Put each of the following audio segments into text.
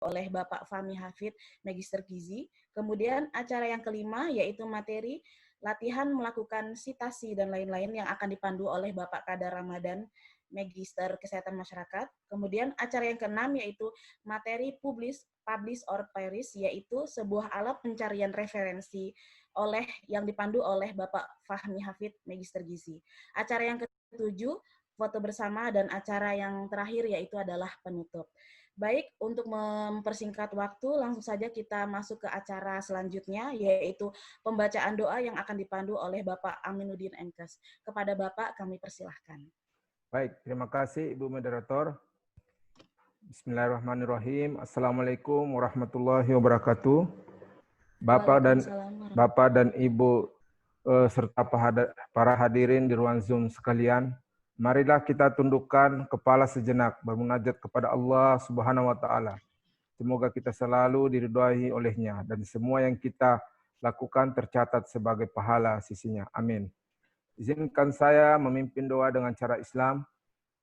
oleh Bapak Fahmi Hafid, Magister Gizi. Kemudian acara yang kelima yaitu materi latihan melakukan sitasi dan lain-lain yang akan dipandu oleh Bapak Kadar Ramadan, Magister Kesehatan Masyarakat. Kemudian acara yang keenam yaitu materi publish or perish, yaitu sebuah alat pencarian referensi yang dipandu oleh Bapak Fahmi Hafid, Magister Gizi. Acara yang ketujuh foto bersama, dan acara yang terakhir yaitu adalah penutup. Baik, untuk mempersingkat waktu, langsung saja kita masuk ke acara selanjutnya, yaitu pembacaan doa yang akan dipandu oleh Bapak Aminuddin Enkes. Kepada Bapak, kami persilahkan. Baik, terima kasih Ibu Moderator. Bismillahirrahmanirrahim. Assalamualaikum warahmatullahi wabarakatuh. Bapak dan Ibu serta para hadirin di ruang Zoom sekalian, marilah kita tundukkan kepala sejenak bermunajat kepada Allah Subhanahu wa taala. Semoga kita selalu diridhai olehnya dan semua yang kita lakukan tercatat sebagai pahala sisinya. Amin. Izinkan saya memimpin doa dengan cara Islam.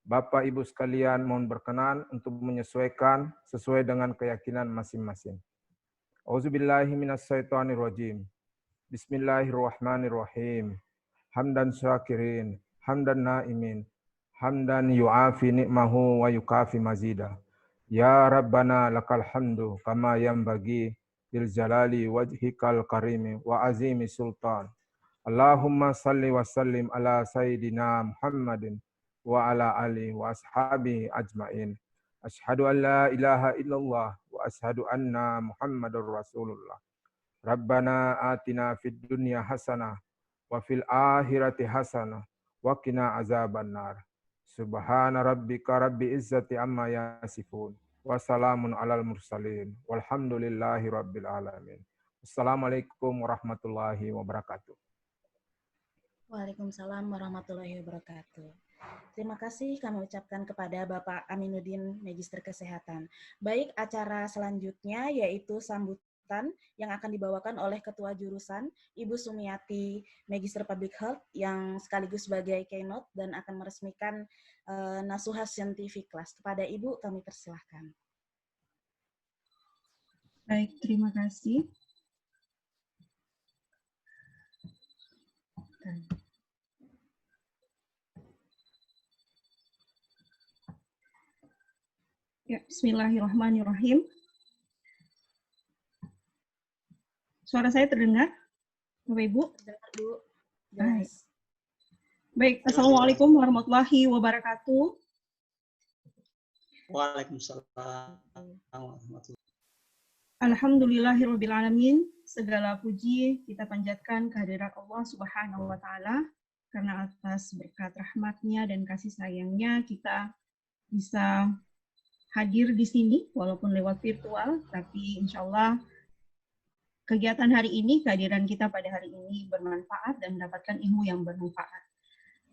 Bapak Ibu sekalian mohon berkenan untuk menyesuaikan sesuai dengan keyakinan masing-masing. Auzubillahi minasyaitonirrajim. Bismillahirrahmanirrahim. Hamdan syakirin, hamdan naimin, hamdan yu'afi ni'mahu wa yukafi mazida. Ya Rabbana lakal hamdu kama yanbaghi lil jalali wajhikal karimi wa azimi sultan. Allahumma salli wa sallim ala sayyidina Muhammadin wa ala alihi wa ashabihi ajmain. Ashhadu an la ilaha illallah wa ashhadu anna Muhammadar Rasulullah. Rabbana atina fid dunya hasanah wa fil akhirati hasanah wa qina azabannar. Subhana rabbika rabbil izzati amma yasifun wa salamun alal mursalin walhamdulillahi rabbil alamin. Assalamualaikum warahmatullahi wabarakatuh. Waalaikumsalam warahmatullahi wabarakatuh. Terima kasih kami ucapkan kepada Bapak Aminuddin, Magister Kesehatan. Baik, acara selanjutnya yaitu sambutan yang akan dibawakan oleh Ketua Jurusan, Ibu Sumiati, Magister Public Health, yang sekaligus sebagai keynote dan akan meresmikan Nasuha Scientific Class. Kepada Ibu, kami persilahkan. Baik, terima kasih. Ya, bismillahirrahmanirrahim. Suara saya terdengar, Bapak Ibu? Terdengar, Bu. Baik, Assalamualaikum warahmatullahi wabarakatuh. Waalaikumsalam. Alhamdulillahirabbil alamin. Segala puji kita panjatkan kehadirat Allah Subhanahu wa taala, karena atas berkat rahmat-Nya dan kasih sayang-Nya kita bisa hadir di sini walaupun lewat virtual, tapi insya Allah kegiatan hari ini, kehadiran kita pada hari ini bermanfaat dan mendapatkan ilmu yang bermanfaat.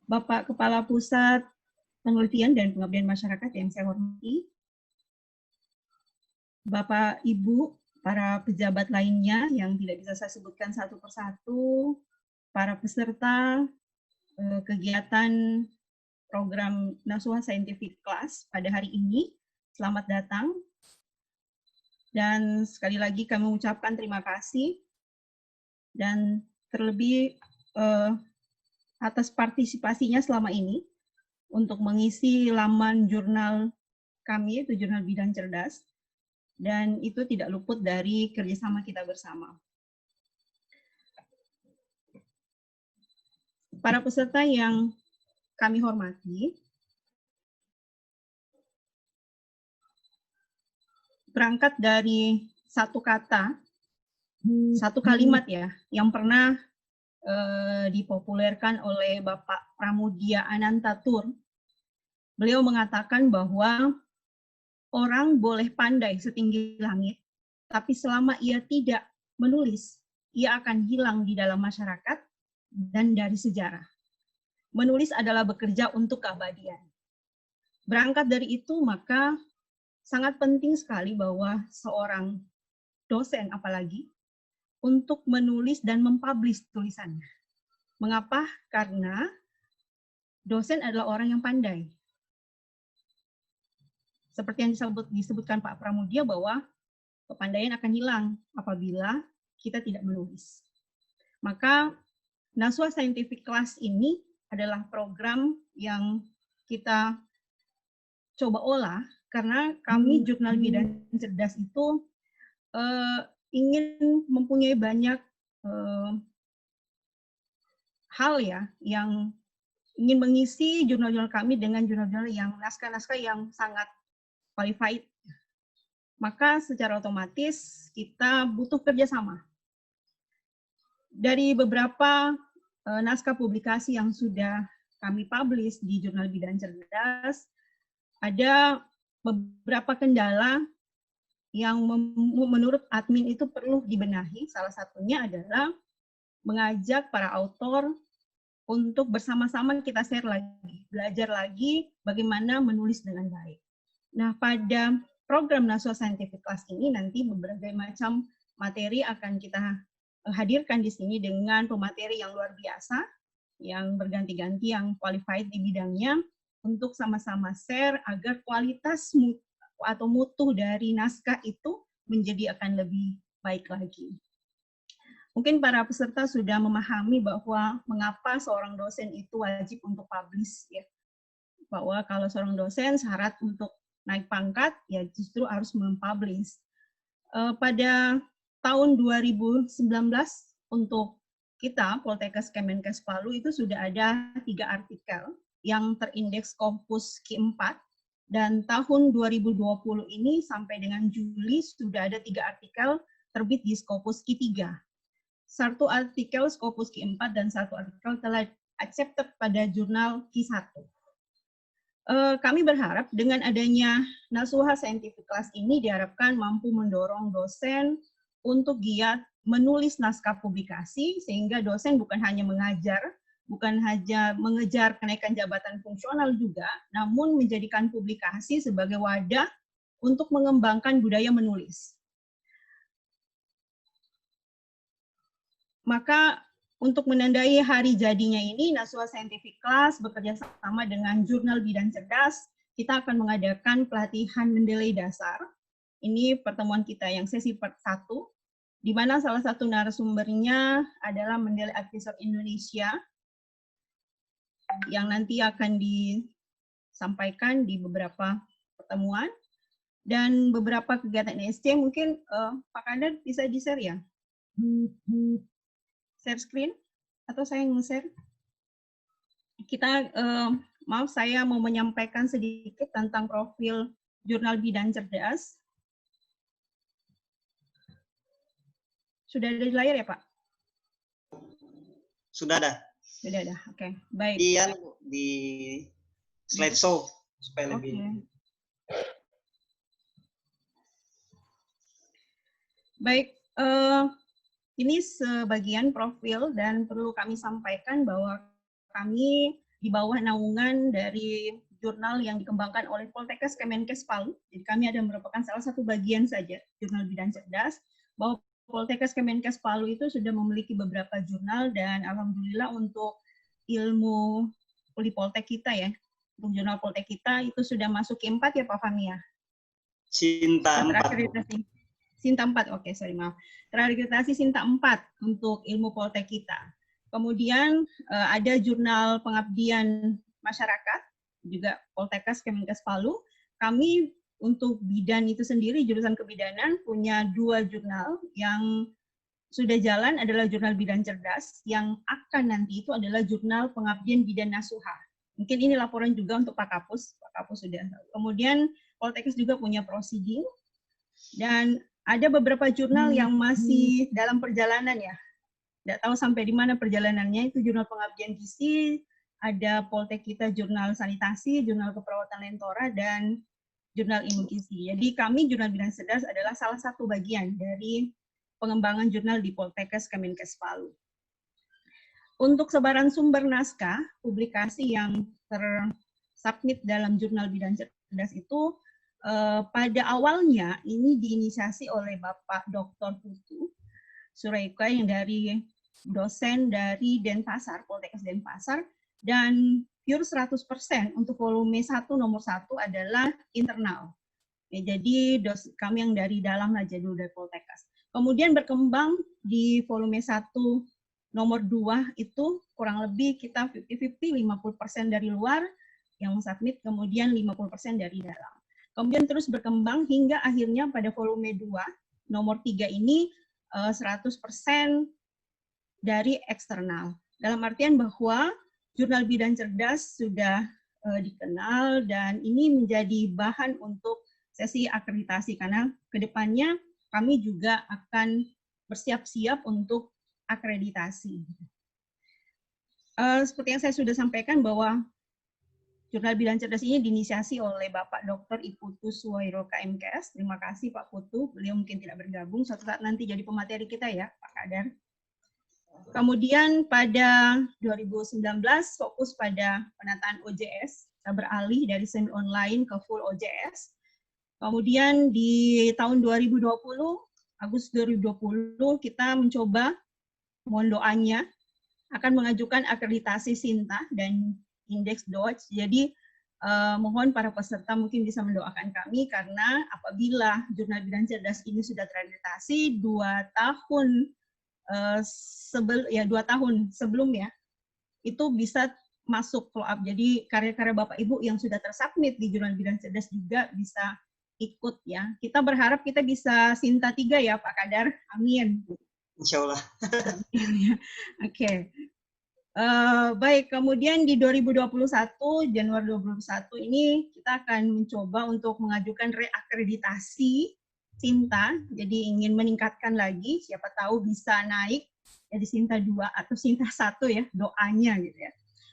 Bapak Kepala Pusat Penelitian dan Pengabdian Masyarakat yang saya hormati, Bapak Ibu, para pejabat lainnya yang tidak bisa saya sebutkan satu persatu, para peserta kegiatan program Nasuha Scientific Class pada hari ini, selamat datang. Dan sekali lagi kami ucapkan terima kasih dan terlebih atas partisipasinya selama ini untuk mengisi laman jurnal kami, yaitu Jurnal Bidan Cerdas, dan itu tidak luput dari kerjasama kita bersama. Para peserta yang kami hormati, berangkat dari satu kata, satu kalimat ya, yang pernah dipopulerkan oleh Bapak Pramudia Anantatur. Beliau mengatakan bahwa orang boleh pandai setinggi langit, tapi selama ia tidak menulis, ia akan hilang di dalam masyarakat dan dari sejarah. Menulis adalah bekerja untuk keabadian. Berangkat dari itu, maka sangat penting sekali bahwa seorang dosen apalagi untuk menulis dan mempublish tulisannya. Mengapa? Karena dosen adalah orang yang pandai. Seperti yang disebutkan Pak Pramudia bahwa Kepandaian akan hilang apabila kita tidak menulis. Maka Nashwa Scientific Class ini adalah program yang kita coba olah karena kami Jurnal Bidan Cerdas itu ingin mempunyai banyak hal ya yang ingin mengisi jurnal-jurnal kami dengan jurnal-jurnal yang naskah-naskah yang sangat qualified. Maka secara otomatis kita butuh kerjasama. Dari beberapa naskah publikasi yang sudah kami publish di Jurnal Bidan Cerdas, ada beberapa kendala yang menurut admin itu perlu dibenahi. Salah satunya adalah mengajak para autor untuk bersama-sama kita share lagi, belajar lagi bagaimana menulis dengan baik. Nah, pada program Nashwa Scientific Class ini nanti berbagai macam materi akan kita hadirkan di sini dengan pemateri yang luar biasa, yang berganti-ganti, yang qualified di bidangnya, untuk sama-sama share agar kualitas atau mutu dari naskah itu menjadi akan lebih baik lagi. Mungkin para peserta sudah memahami bahwa mengapa seorang dosen itu wajib untuk publish, ya. Bahwa kalau seorang dosen syarat untuk naik pangkat ya justru harus mempublish. Pada tahun 2019 untuk kita Poltekkes Kemenkes Palu itu sudah ada 3 artikel yang terindeks Scopus Q4, dan tahun 2020 ini sampai dengan Juli sudah ada 3 artikel terbit di Scopus Q3. 1 artikel Scopus Q4 dan 1 artikel telah accepted pada jurnal Q1. Kami berharap dengan adanya Nashwa Scientific Class ini diharapkan mampu mendorong dosen untuk giat menulis naskah publikasi, sehingga dosen bukan hanya mengajar, bukan hanya mengejar kenaikan jabatan fungsional juga, namun menjadikan publikasi sebagai wadah untuk mengembangkan budaya menulis. Maka untuk menandai hari jadinya ini, Nashwa Scientific Class bekerja sama dengan Jurnal Bidan Cerdas, kita akan mengadakan pelatihan mendelai dasar. Ini pertemuan kita yang sesi part 1, di mana salah satu narasumbernya adalah Mendelai Advisor Indonesia, yang nanti akan disampaikan di beberapa pertemuan, dan beberapa kegiatan NSC. Mungkin Pak Kadar bisa di-share ya? Share screen atau saya nge-share? Kita maaf, saya mau menyampaikan sedikit tentang profil Jurnal Bidan Cerdas. Sudah ada di layar ya, Pak? Sudah ada. Sudah ada. Oke, baik. Di slideshow supaya lebih. Baik, ini sebagian profil, dan perlu kami sampaikan bahwa kami di bawah naungan dari jurnal yang dikembangkan oleh Poltekkes Kemenkes Palu. Jadi kami ada merupakan salah satu bagian saja Jurnal Bidan Cerdas, bahwa Poltekkes Kemenkes Palu itu sudah memiliki beberapa jurnal, dan alhamdulillah untuk ilmu Polipoltek kita ya, untuk jurnal Poltek kita itu sudah masuk Q4 ya Pak Fahmi ya? Sinta 4. Sinta 4, oke, sorry, maaf. Terakreditasi Sinta 4 untuk ilmu Poltek kita. Kemudian ada jurnal pengabdian masyarakat, juga Poltekkes Kemenkes Palu. Kami untuk bidan itu sendiri, jurusan kebidanan, punya 2 jurnal yang sudah jalan, adalah Jurnal Bidan Cerdas, yang akan nanti itu adalah Jurnal Pengabdian Bidan Nasuha. Mungkin ini laporan juga untuk Pak Kapus sudah. Kemudian Poltekkes juga punya prosiding, dan ada beberapa jurnal yang masih dalam perjalanan ya. Tidak tahu sampai di mana perjalanannya, itu Jurnal Pengabdian Gizi, ada Poltek kita Jurnal Sanitasi, Jurnal Keperawatan Lentora, dan Jurnal Ilmu Gizi. Jadi kami Jurnal Bidan Cerdas adalah salah satu bagian dari pengembangan jurnal di Poltekkes Kemenkes Palu. Untuk sebaran sumber naskah, publikasi yang tersubmit dalam Jurnal Bidan Cerdas itu, pada awalnya ini diinisiasi oleh Bapak Dr. Putu Suraika, yang dari dosen dari Denpasar, Poltekkes Denpasar, dan pure 100% untuk volume 1 nomor 1 adalah internal. Ya, jadi kami yang dari dalam aja dulu dari Poltekkes. Kemudian berkembang di volume 1 nomor 2 itu kurang lebih kita 50-50, 50% dari luar yang submit, kemudian 50% dari dalam. Kemudian terus berkembang hingga akhirnya pada volume 2 nomor 3 ini 100% dari eksternal. Dalam artian bahwa Jurnal Bidan Cerdas sudah dikenal dan ini menjadi bahan untuk sesi akreditasi karena kedepannya kami juga akan bersiap-siap untuk akreditasi. Seperti yang saya sudah sampaikan bahwa Jurnal Bidan Cerdas ini diinisiasi oleh Bapak Dr. Iputu Suwairo KMKS. Terima kasih Pak Putu, beliau mungkin tidak bergabung, suatu saat nanti jadi pemateri kita ya Pak Kadar. Kemudian pada 2019 fokus pada penataan OJS, kita beralih dari semi online ke full OJS. Kemudian di tahun 2020, Agustus 2020, kita mencoba, mohon doanya, akan mengajukan akreditasi SINTA dan Indeks Dodge. Jadi mohon para peserta mungkin bisa mendoakan kami karena apabila Jurnal Bidan Cerdas ini sudah terakreditasi 2 tahun sebelumnya, itu bisa masuk follow up. Jadi karya-karya Bapak Ibu yang sudah tersubmit di Jurnal Bidan Cerdas juga bisa ikut ya. Kita berharap kita bisa SINTA 3 ya Pak Kadar. Amin. Insya Allah. Oke. Baik, kemudian di 2021, Januari 2021 ini kita akan mencoba untuk mengajukan reakreditasi SINTA. Jadi ingin meningkatkan lagi, siapa tahu bisa naik jadi SINTA 2 atau SINTA 1 ya, doanya gitu ya.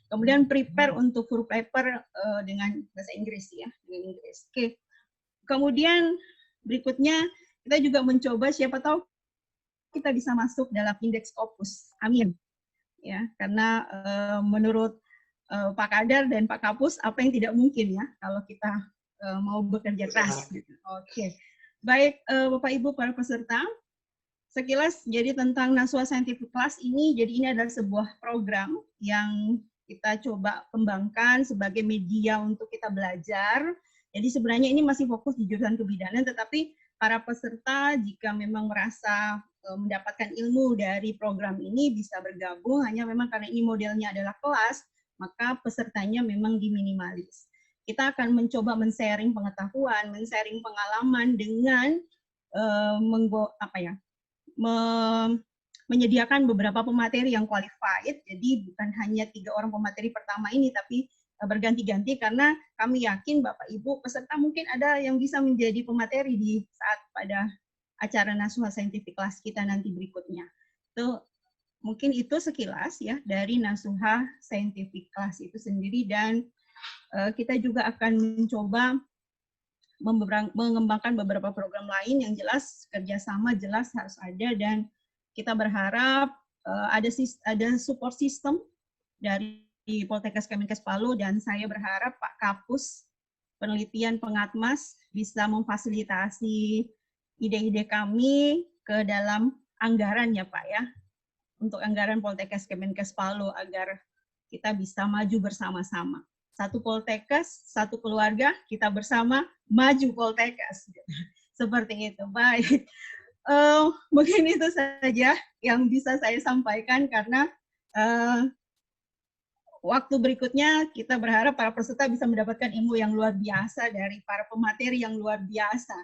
Kemudian prepare untuk full paper dengan bahasa Inggris ya, dengan Inggris. Oke. Kemudian berikutnya kita juga mencoba siapa tahu kita bisa masuk dalam indeks Scopus. Amin. Ya, karena menurut Pak Kadar dan Pak Kapus apa yang tidak mungkin ya kalau kita mau bekerja keras gitu. Oke. Baik Bapak Ibu para peserta, sekilas jadi tentang Naswa Scientific Class ini, jadi ini adalah sebuah program yang kita coba kembangkan sebagai media untuk kita belajar. Jadi sebenarnya ini masih fokus di jurusan kebidanan, tetapi para peserta jika memang merasa mendapatkan ilmu dari program ini bisa bergabung, hanya memang karena ini modelnya adalah kelas, maka pesertanya memang diminimalis. Kita akan mencoba men-sharing pengetahuan, men-sharing pengalaman dengan menyediakan beberapa pemateri yang qualified, jadi bukan hanya 3 orang pemateri pertama ini, tapi berganti-ganti karena kami yakin Bapak Ibu peserta mungkin ada yang bisa menjadi pemateri di saat pada acara Naswa Scientific Class kita nanti berikutnya. Mungkin itu sekilas ya dari Naswa Scientific Class itu sendiri, dan kita juga akan mencoba mengembangkan beberapa program lain yang jelas kerjasama jelas harus ada, dan kita berharap ada support system dari Poltekkes Kemenkes Palu, dan saya berharap Pak Kapus Penelitian Pengatmas bisa memfasilitasi ide-ide kami ke dalam anggaran ya Pak ya, untuk anggaran Poltekkes Kemenkes Palu agar kita bisa maju bersama-sama. Satu Poltekkes, satu keluarga, kita bersama maju Poltekkes. Seperti itu. Baik. Mungkin itu saja yang bisa saya sampaikan karena waktu berikutnya kita berharap para peserta bisa mendapatkan ilmu yang luar biasa dari para pemateri yang luar biasa.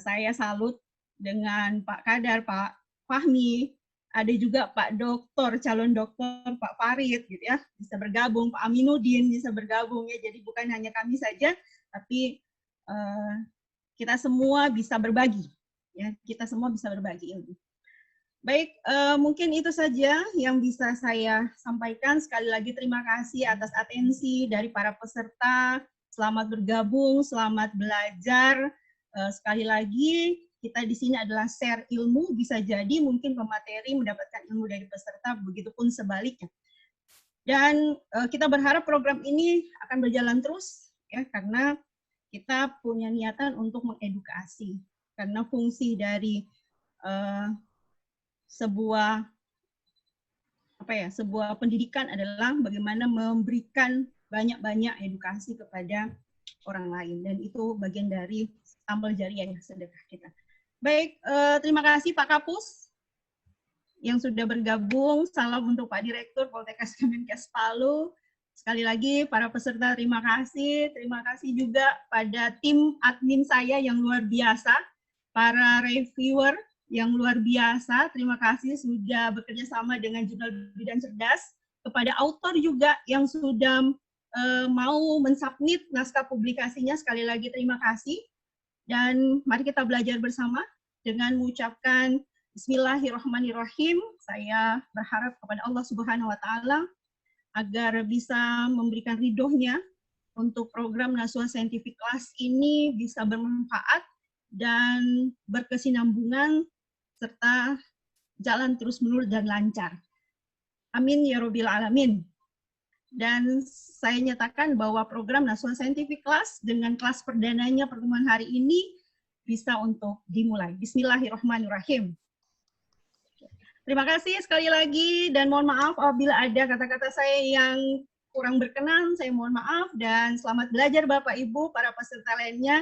Saya salut dengan Pak Kadar, Pak Fahmi, ada juga Pak Doktor, calon dokter Pak Farid gitu ya, bisa bergabung, Pak Aminuddin bisa bergabung ya. Jadi bukan hanya kami saja, tapi kita semua bisa berbagi ya, kita semua bisa berbagi ilmu. Baik, mungkin itu saja yang bisa saya sampaikan. Sekali lagi terima kasih atas atensi dari para peserta. Selamat bergabung, selamat belajar. Sekali lagi, kita di sini adalah share ilmu, bisa jadi mungkin pemateri mendapatkan ilmu dari peserta, begitupun sebaliknya. Dan kita berharap program ini akan berjalan terus, ya, karena kita punya niatan untuk mengedukasi. Karena fungsi dari sebuah pendidikan adalah bagaimana memberikan banyak-banyak edukasi kepada orang lain, dan itu bagian dari amal jariah sedekah kita. Baik, terima kasih Pak Kapus yang sudah bergabung. Salam untuk Pak Direktur Poltekkes Kemenkes Palu. Sekali lagi para peserta terima kasih. Terima kasih juga pada tim admin saya yang luar biasa, para reviewer yang luar biasa. Terima kasih sudah bekerja sama dengan Jurnal Bidan Cerdas. Kepada autor juga yang sudah mau mensubmit naskah publikasinya, sekali lagi terima kasih. Dan mari kita belajar bersama dengan mengucapkan Bismillahirrahmanirrahim. Saya berharap kepada Allah Subhanahu wa Ta'ala agar bisa memberikan ridhonya untuk program Nashua Scientific Class ini bisa bermanfaat dan berkesinambungan serta jalan terus-menerus dan lancar. Amin ya Rabbil Alamin. Dan saya nyatakan bahwa program Nashua Scientific Class dengan kelas perdananya pertemuan hari ini bisa untuk dimulai. Bismillahirrahmanirrahim. Terima kasih sekali lagi dan mohon maaf apabila ada kata-kata saya yang kurang berkenan, saya mohon maaf dan selamat belajar Bapak Ibu, para peserta lainnya,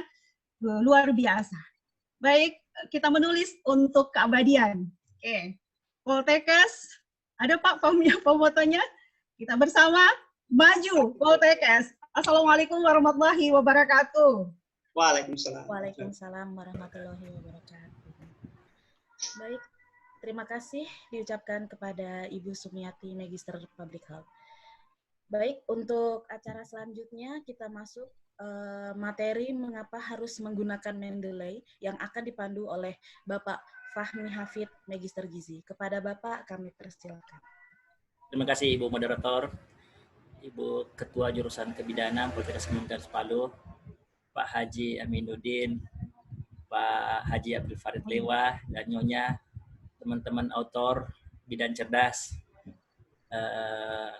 luar biasa. Baik, kita menulis untuk keabadian. Oke, Poltekkes, ada Pak pemotonya? Kita bersama, maju Poltekkes. Assalamualaikum warahmatullahi wabarakatuh. Waalaikumsalam. Waalaikumsalam warahmatullahi wabarakatuh. Baik, terima kasih diucapkan kepada Ibu Sumiati, Magister Public Health. Baik, untuk acara selanjutnya kita masuk materi mengapa harus menggunakan Mendeley yang akan dipandu oleh Bapak Fahmi Hafid, Magister Gizi. Kepada Bapak kami persilakan. Terima kasih Ibu Moderator, Ibu Ketua Jurusan Kebidanan Poltekkes Kemenkes Palu, Pak Haji Aminuddin, Pak Haji Abdul Farid Lewa, dan Nyonya, teman-teman autor Bidan Cerdas.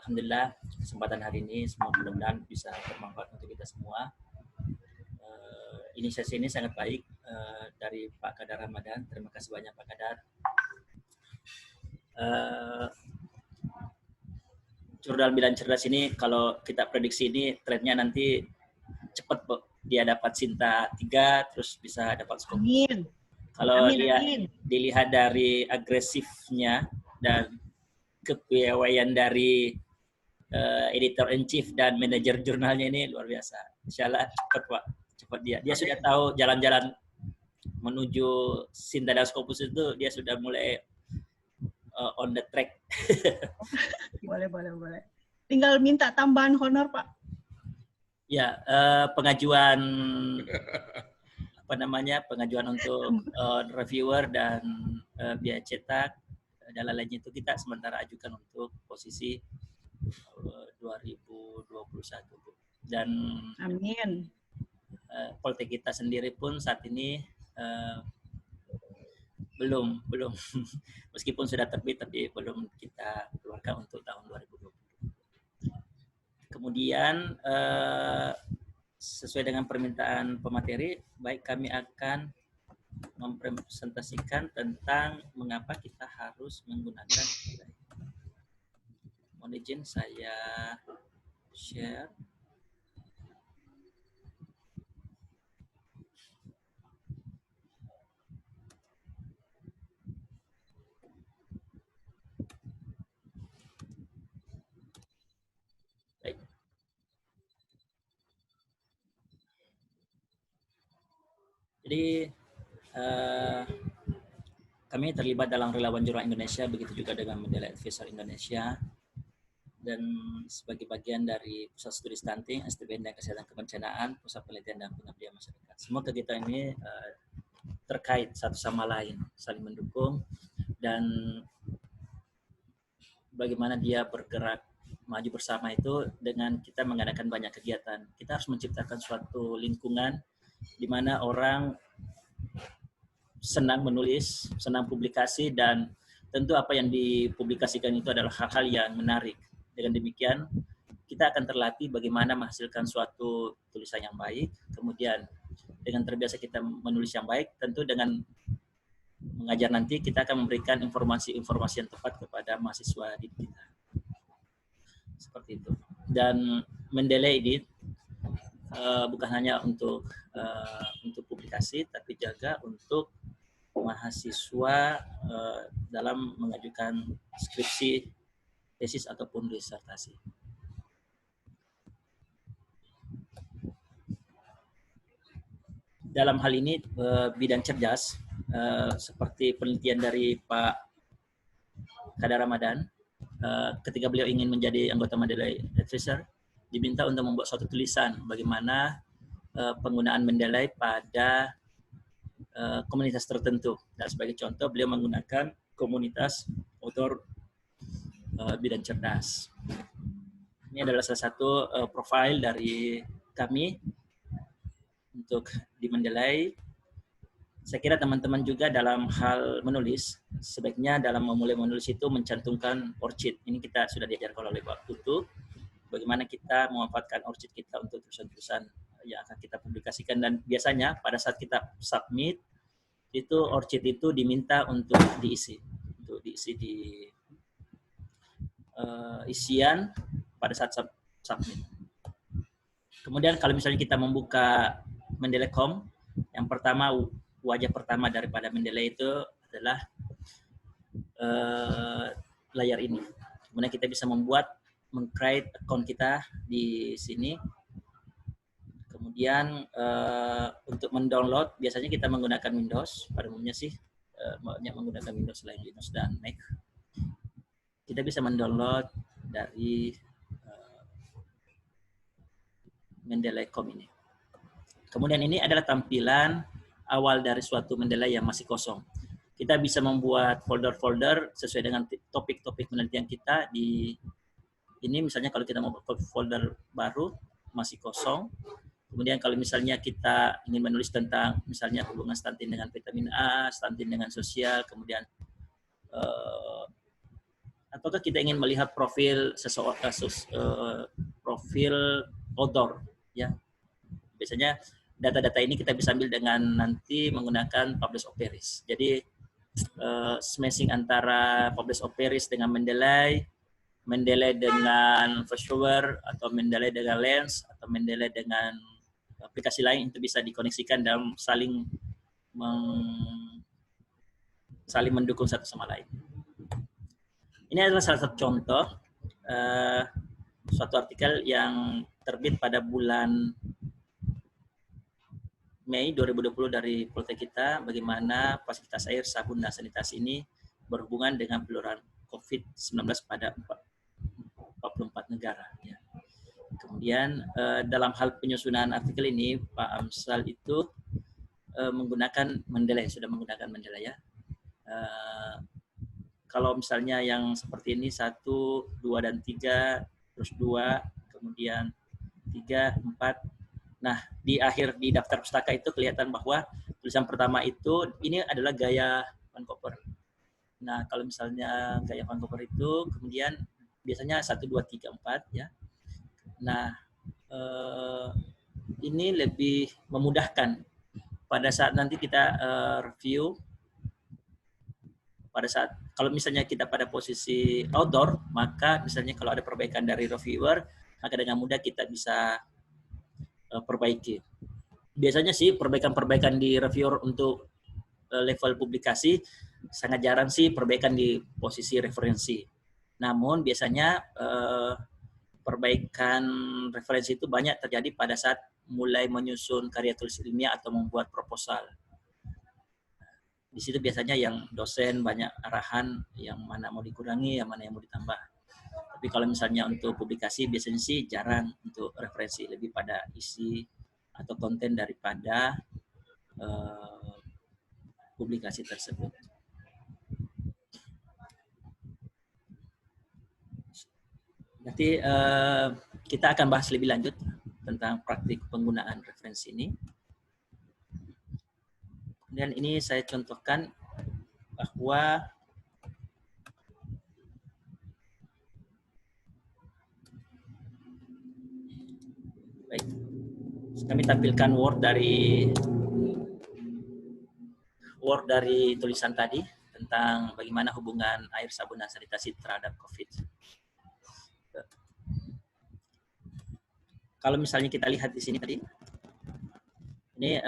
Alhamdulillah kesempatan hari ini semua mudah-mudahan bisa bermanfaat untuk kita semua. Inisiasi ini sangat baik dari Pak Kadar Ramadan. Terima kasih banyak Pak Kadar. Jurnal Bidan Cerdas ini kalau kita prediksi ini trennya nanti cepat dia dapat Sinta 3 terus bisa dapat skop. Amin. Kalau Amin. dilihat dari agresifnya dan kepiawaian dari editor in chief dan manajer jurnalnya ini luar biasa. Insyaallah cepat Pak, cepat dia. Dia sudah tahu jalan-jalan menuju Sinta dan Scopus itu, dia sudah mulai on the track. Boleh. Tinggal minta tambahan honor Pak. Ya, pengajuan pengajuan untuk reviewer dan biaya cetak dan lainnya itu kita sementara ajukan untuk posisi 2021 dan amin. Poltek kita sendiri pun saat ini belum meskipun sudah terbit tapi belum kita keluarkan untuk tahun 2020. Kemudian sesuai dengan permintaan pemateri, baik kami akan mempresentasikan tentang mengapa kita harus menggunakan. Mohon izin saya share. Baik. Jadi kami terlibat dalam relawan jurnal Indonesia, begitu juga dengan Mendeley Advisor Indonesia, dan sebagai bagian dari Pusat Studi Stunting, STBN dan Kesehatan Kebencanaan, Pusat Penelitian dan Pengabdian Masyarakat. Semua kegiatan ini terkait satu sama lain, saling mendukung, dan bagaimana dia bergerak maju bersama itu dengan kita mengadakan banyak kegiatan. Kita harus menciptakan suatu lingkungan di mana orang senang menulis, senang publikasi, dan tentu apa yang dipublikasikan itu adalah hal-hal yang menarik. Dengan demikian, kita akan terlatih bagaimana menghasilkan suatu tulisan yang baik. Kemudian, dengan terbiasa kita menulis yang baik, tentu dengan mengajar nanti kita akan memberikan informasi-informasi yang tepat kepada mahasiswa didik kita. Seperti itu. Dan Mendeley ini bukan hanya untuk publikasi, tapi juga untuk mahasiswa dalam mengajukan skripsi, tesis ataupun disertasi. Dalam hal ini bidang cerdas seperti penelitian dari Pak Kadar Ramadan, ketika beliau ingin menjadi anggota Mendeley Advisor, diminta untuk membuat suatu tulisan bagaimana penggunaan Mendeley pada komunitas tertentu. Dan sebagai contoh, beliau menggunakan komunitas author bidang cerdas. Ini adalah salah satu profil dari kami untuk di Mendeley. Saya kira teman-teman juga dalam hal menulis, sebaiknya dalam memulai menulis itu mencantumkan ORCID. Ini kita sudah diajarkan oleh Pak Putu, bagaimana kita memanfaatkan ORCID kita untuk tulisan-tulisan yang akan kita publikasikan. Dan biasanya pada saat kita submit, itu ORCID itu diminta untuk diisi di isian pada saat submit. Kemudian kalau misalnya kita membuka Mendeley.com, yang pertama, wajah pertama daripada Mendeley itu adalah layar ini. Kemudian kita bisa meng-create account kita di sini. Kemudian untuk mendownload, biasanya kita menggunakan Windows. Pada umumnya sih banyak menggunakan Windows selain Linux dan Mac. Kita bisa mendownload dari Mendeley.com ini. Kemudian ini adalah tampilan awal dari suatu Mendeley yang masih kosong. Kita bisa membuat folder-folder sesuai dengan topik-topik penelitian kita. Di ini misalnya kalau kita mau buat folder baru masih kosong. Kemudian kalau misalnya kita ingin menulis tentang misalnya hubungan stunting dengan vitamin A, stunting dengan sosial, kemudian ataukah kita ingin melihat profil seseorang, profil author, ya. Biasanya data-data ini kita bisa ambil dengan nanti menggunakan Publish Operis. Jadi smashing antara Publish Operis dengan Mendeley, Mendeley dengan Firstware, atau Mendeley dengan Lens, atau Mendeley dengan aplikasi lain itu bisa dikoneksikan dan saling mendukung satu sama lain. Ini adalah salah satu contoh suatu artikel yang terbit pada bulan Mei 2020 dari Poltek kita, bagaimana fasilitas air, sabun, dan sanitasi ini berhubungan dengan penularan COVID-19 pada 44 negara. Ya. Kemudian dalam hal penyusunan artikel ini, Pak Amsal itu menggunakan Mendeley, sudah menggunakan Mendeley ya. Kalau misalnya yang seperti ini 1, 2, dan 3, terus 2, kemudian 3, 4. Nah, di akhir di daftar pustaka itu kelihatan bahwa tulisan pertama itu ini adalah gaya Vancouver. Nah, kalau misalnya gaya Vancouver itu kemudian biasanya 1, 2, 3, 4 ya. Nah, ini lebih memudahkan pada saat nanti kita review. Pada saat kalau misalnya kita pada posisi outdoor, maka misalnya kalau ada perbaikan dari reviewer, maka dengan mudah kita bisa perbaiki. Biasanya sih perbaikan-perbaikan di reviewer untuk level publikasi sangat jarang sih perbaikan di posisi referensi. Namun biasanya perbaikan referensi itu banyak terjadi pada saat mulai menyusun karya tulis ilmiah atau membuat proposal. Di situ biasanya yang dosen banyak arahan yang mana mau dikurangi, yang mana yang mau ditambah. Tapi kalau misalnya untuk publikasi biasanya sih jarang untuk referensi, lebih pada isi atau konten daripada publikasi tersebut. Nanti kita akan bahas lebih lanjut tentang praktik penggunaan referensi ini. Dan ini saya contohkan bahwa baik, kami tampilkan Word dari tulisan tadi tentang bagaimana hubungan air, sabun, dan sanitasi terhadap COVID. kalau misalnya kita lihat di sini tadi, ini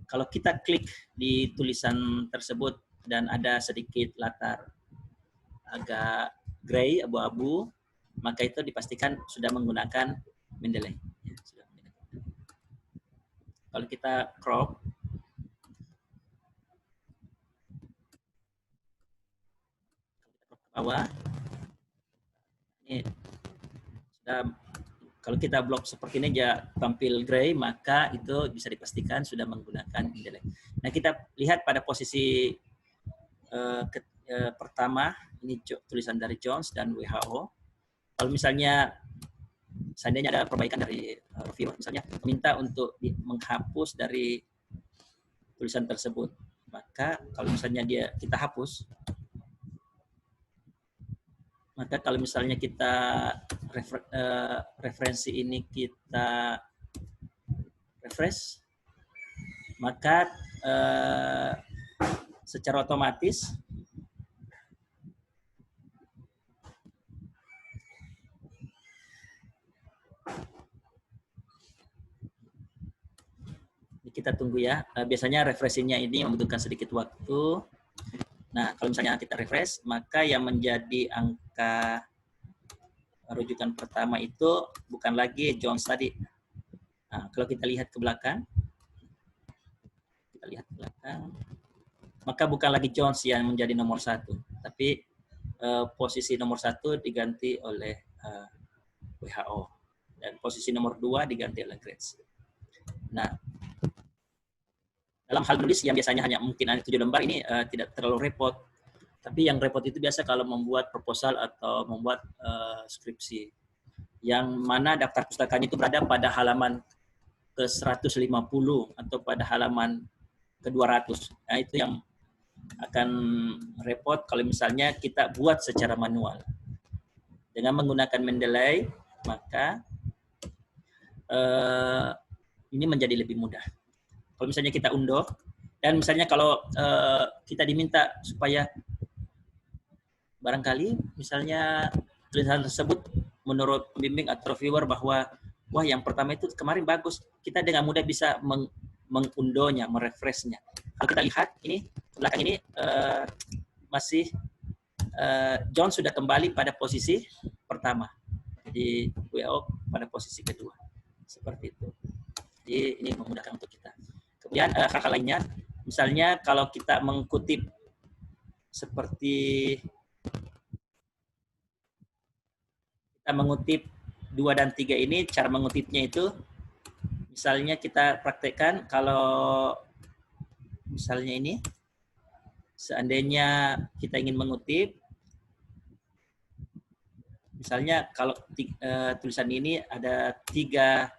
kalau kita klik di tulisan tersebut dan ada sedikit latar agak gray, abu-abu, maka itu dipastikan sudah menggunakan Mendeley. Ya, sudah menggunakan. Kalau kita crop, bawah, ini sudah, kalau kita blok seperti ini aja tampil gray, maka itu bisa dipastikan sudah menggunakan Mendeley. Nah, kita lihat pada posisi pertama, ini tulisan dari Jones dan WHO. Kalau misalnya seandainya ada perbaikan dari reviewer, misalnya minta untuk menghapus dari tulisan tersebut, maka kalau misalnya kita hapus, maka kalau misalnya kita referensi ini kita refresh, maka secara otomatis kita tunggu ya. Biasanya refreshingnya ini membutuhkan sedikit waktu. Nah, kalau misalnya kita refresh, maka yang menjadi angka rujukan pertama itu bukan lagi Jones tadi. Nah, kalau kita lihat ke belakang, maka bukan lagi Jones yang menjadi nomor 1, tapi posisi nomor 1 diganti oleh WHO dan posisi nomor 2 diganti oleh Grace. Nah, dalam hal nulis yang biasanya hanya mungkin ada 7 lembar ini tidak terlalu repot. Tapi yang repot itu biasa kalau membuat proposal atau membuat skripsi. Yang mana daftar pustakanya itu berada pada halaman ke 150 atau pada halaman ke 200. Nah, itu yang akan repot kalau misalnya kita buat secara manual. Dengan menggunakan Mendeley, maka ini menjadi lebih mudah. Kalau misalnya kita unduh, dan misalnya kalau kita diminta supaya barangkali misalnya tulisan tersebut menurut pembimbing atau reviewer bahwa wah yang pertama itu kemarin bagus, kita dengan mudah bisa mengunduhnya, merefreshnya. Kalau kita lihat ini belakang ini masih John sudah kembali pada posisi pertama, jadi WHO pada posisi kedua, seperti itu. Jadi ini memudahkan untuk kita. Kemudian hal-hal lainnya, misalnya kalau kita mengutip seperti kita mengutip 2 dan 3 ini, cara mengutipnya itu misalnya kita praktekkan kalau misalnya ini, seandainya kita ingin mengutip, misalnya kalau tulisan ini ada 3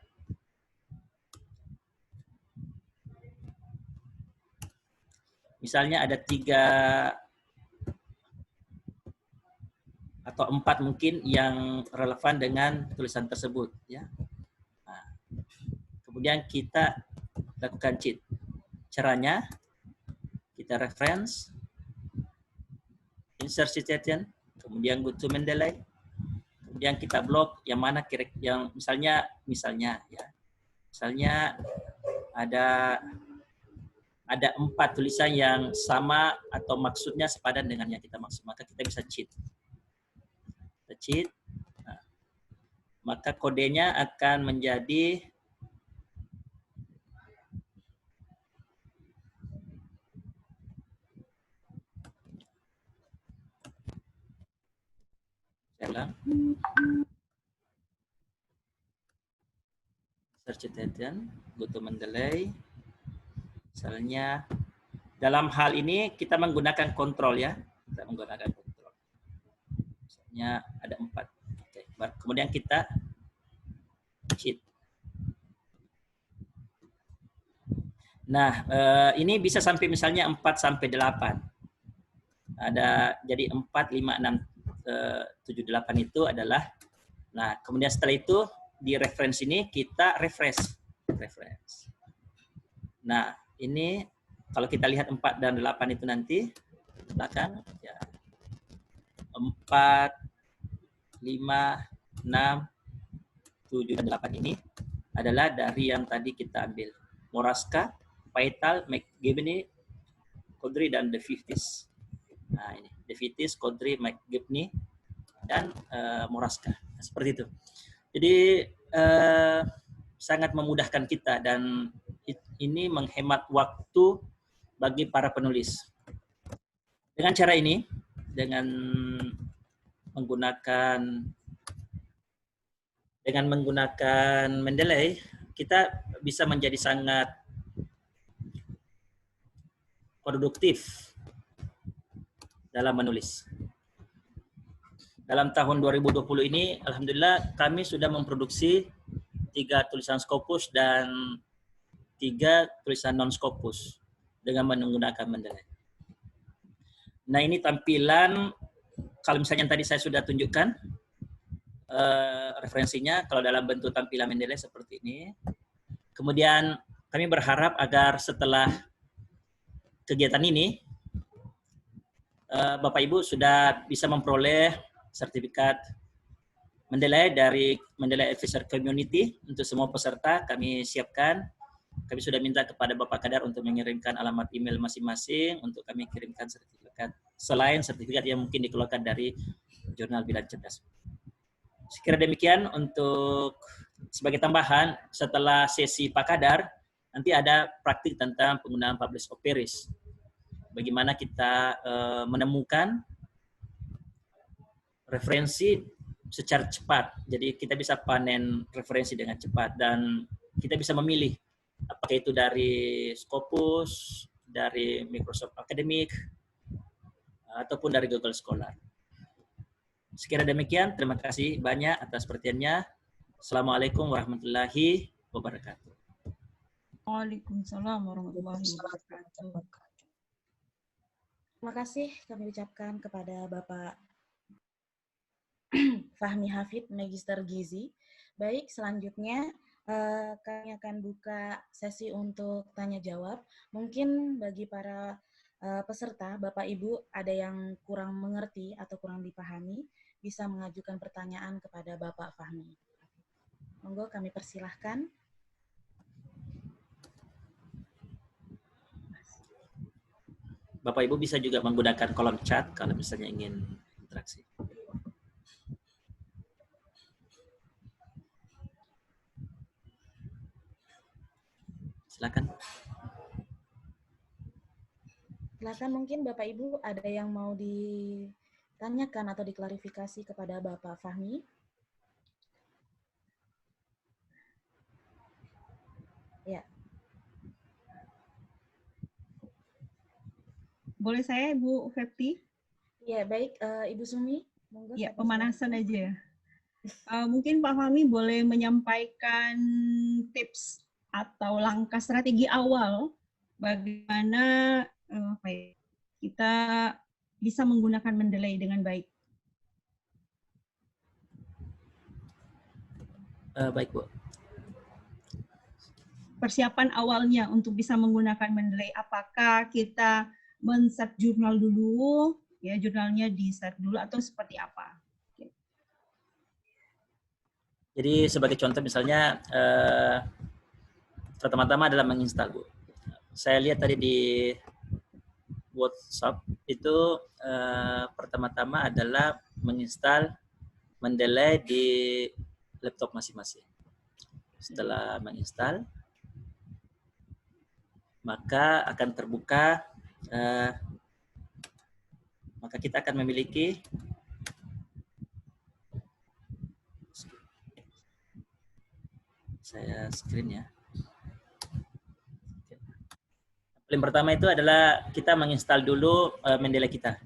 misalnya ada 3 atau 4 mungkin yang relevan dengan tulisan tersebut, ya. Nah, kemudian kita lakukan cheat. Caranya kita reference, insert citation, kemudian go to Mendeley, kemudian kita blok yang mana yang misalnya ya, misalnya ada 4 tulisan yang sama atau maksudnya sepadan dengan yang kita maksud, maka kita bisa cheat. Kita cheat, nah, maka kodenya akan menjadi search citation, go to Mendeley. Misalnya dalam hal ini kita menggunakan kontrol, ya. Kita menggunakan kontrol. Misalnya ada 4. Oke. Kemudian kita cheat. Nah, ini bisa sampai misalnya 4 sampai 8. Ada jadi 4, 5, 6, 7, 8 itu adalah. Nah, kemudian setelah itu di reference ini kita refresh. Nah, ini kalau kita lihat 4 dan 8 itu nanti belakang ya 4, 5, 6, 7 dan 8 ini adalah dari yang tadi kita ambil. Moraska, Paital, McGivney, Codry, dan De Vries. Nah, ini De Vries, Codry, McGivney, dan Moraska. Nah, seperti itu. Jadi sangat memudahkan kita dan ini menghemat waktu bagi para penulis. Dengan cara ini, dengan menggunakan Mendeley, kita bisa menjadi sangat produktif dalam menulis. Dalam tahun 2020 ini, alhamdulillah kami sudah memproduksi 3 tulisan Scopus dan 3 tulisan non-Scopus dengan menggunakan Mendeley. Nah, ini tampilan, kalau misalnya tadi saya sudah tunjukkan referensinya, kalau dalam bentuk tampilan Mendeley seperti ini. Kemudian kami berharap agar setelah kegiatan ini, Bapak Ibu sudah bisa memperoleh sertifikat Mendeley dari Mendeley Advisor Community untuk semua peserta. Kami siapkan. Kami sudah minta kepada Bapak Kadar untuk mengirimkan alamat email masing-masing untuk kami kirimkan sertifikat. Selain sertifikat yang mungkin dikeluarkan dari Jurnal Bidan Cerdas. Sekira demikian untuk sebagai tambahan, setelah sesi Pak Kadar, nanti ada praktik tentang penggunaan Publish Operis. Bagaimana kita menemukan referensi secara cepat. Jadi kita bisa panen referensi dengan cepat dan kita bisa memilih apakah itu dari Scopus, dari Microsoft Academic, ataupun dari Google Scholar. Sekira demikian, terima kasih banyak atas perhatiannya. Assalamualaikum warahmatullahi wabarakatuh. Waalaikumsalam warahmatullahi wabarakatuh. Terima kasih kami ucapkan kepada Bapak Fahmi Hafid, Magister Gizi. Baik, selanjutnya kami akan buka sesi untuk tanya jawab. Mungkin bagi para peserta, Bapak Ibu ada yang kurang mengerti atau kurang dipahami, bisa mengajukan pertanyaan kepada Bapak Fahmi. Monggo kami persilahkan. Bapak Ibu bisa juga menggunakan kolom chat kalau misalnya ingin interaksi. Silakan. Silakan, mungkin Bapak Ibu ada yang mau ditanyakan atau diklarifikasi kepada Bapak Fahmi. Ya. Boleh saya, Bu Fepti? Ya, baik, Ibu Sumi. Monggo. Ya, pemanasan aja ya. Mungkin Pak Fahmi boleh menyampaikan tips atau langkah strategi awal bagaimana kita bisa menggunakan Mendeley dengan baik. Baik, Bu. Persiapan awalnya untuk bisa menggunakan Mendeley, apakah kita men-set jurnal dulu, ya jurnalnya di-set dulu atau seperti apa? Jadi sebagai contoh misalnya pertama-tama adalah menginstal, Bu. Saya lihat tadi di WhatsApp itu pertama-tama adalah menginstal Mendeley di laptop masing-masing. Setelah menginstal, maka akan terbuka, maka kita akan memiliki saya screen ya. Yang pertama itu adalah kita menginstal dulu Mendeley kita.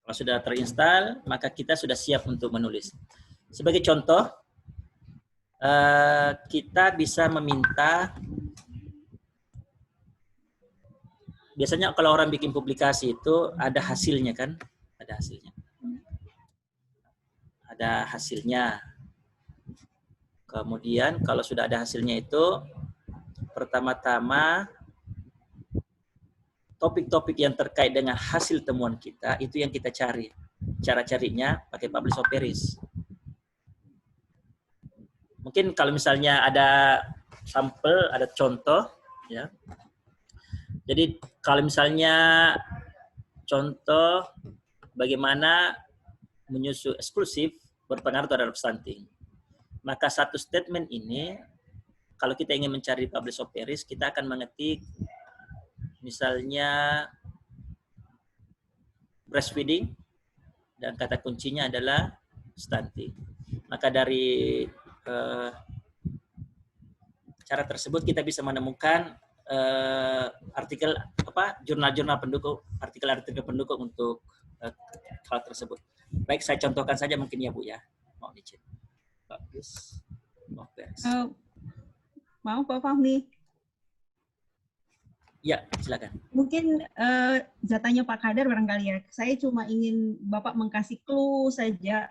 Kalau sudah terinstall, maka kita sudah siap untuk menulis. Sebagai contoh, kita bisa meminta, biasanya kalau orang bikin publikasi itu ada hasilnya kan? Ada hasilnya. Ada hasilnya. Kemudian kalau sudah ada hasilnya itu, pertama-tama topik-topik yang terkait dengan hasil temuan kita, itu yang kita cari. Cara carinya pakai Publish Operis. Mungkin kalau misalnya ada sampel, ada contoh, ya. Jadi kalau misalnya contoh bagaimana menyusun eksklusif berpengaruh terhadap stunting. Maka satu statement ini, kalau kita ingin mencari publish operis, kita akan mengetik misalnya breastfeeding dan kata kuncinya adalah stunting. Maka dari cara tersebut kita bisa menemukan artikel jurnal-jurnal pendukung, artikel-artikel pendukung untuk hal tersebut. Baik, saya contohkan saja mungkin ya Bu ya. Mau dicek. Bagus. Mau Pak Fahmi? Ya, silakan. Mungkin jatahnya Pak Kadar barangkali ya. Saya cuma ingin Bapak mengkasih clue saja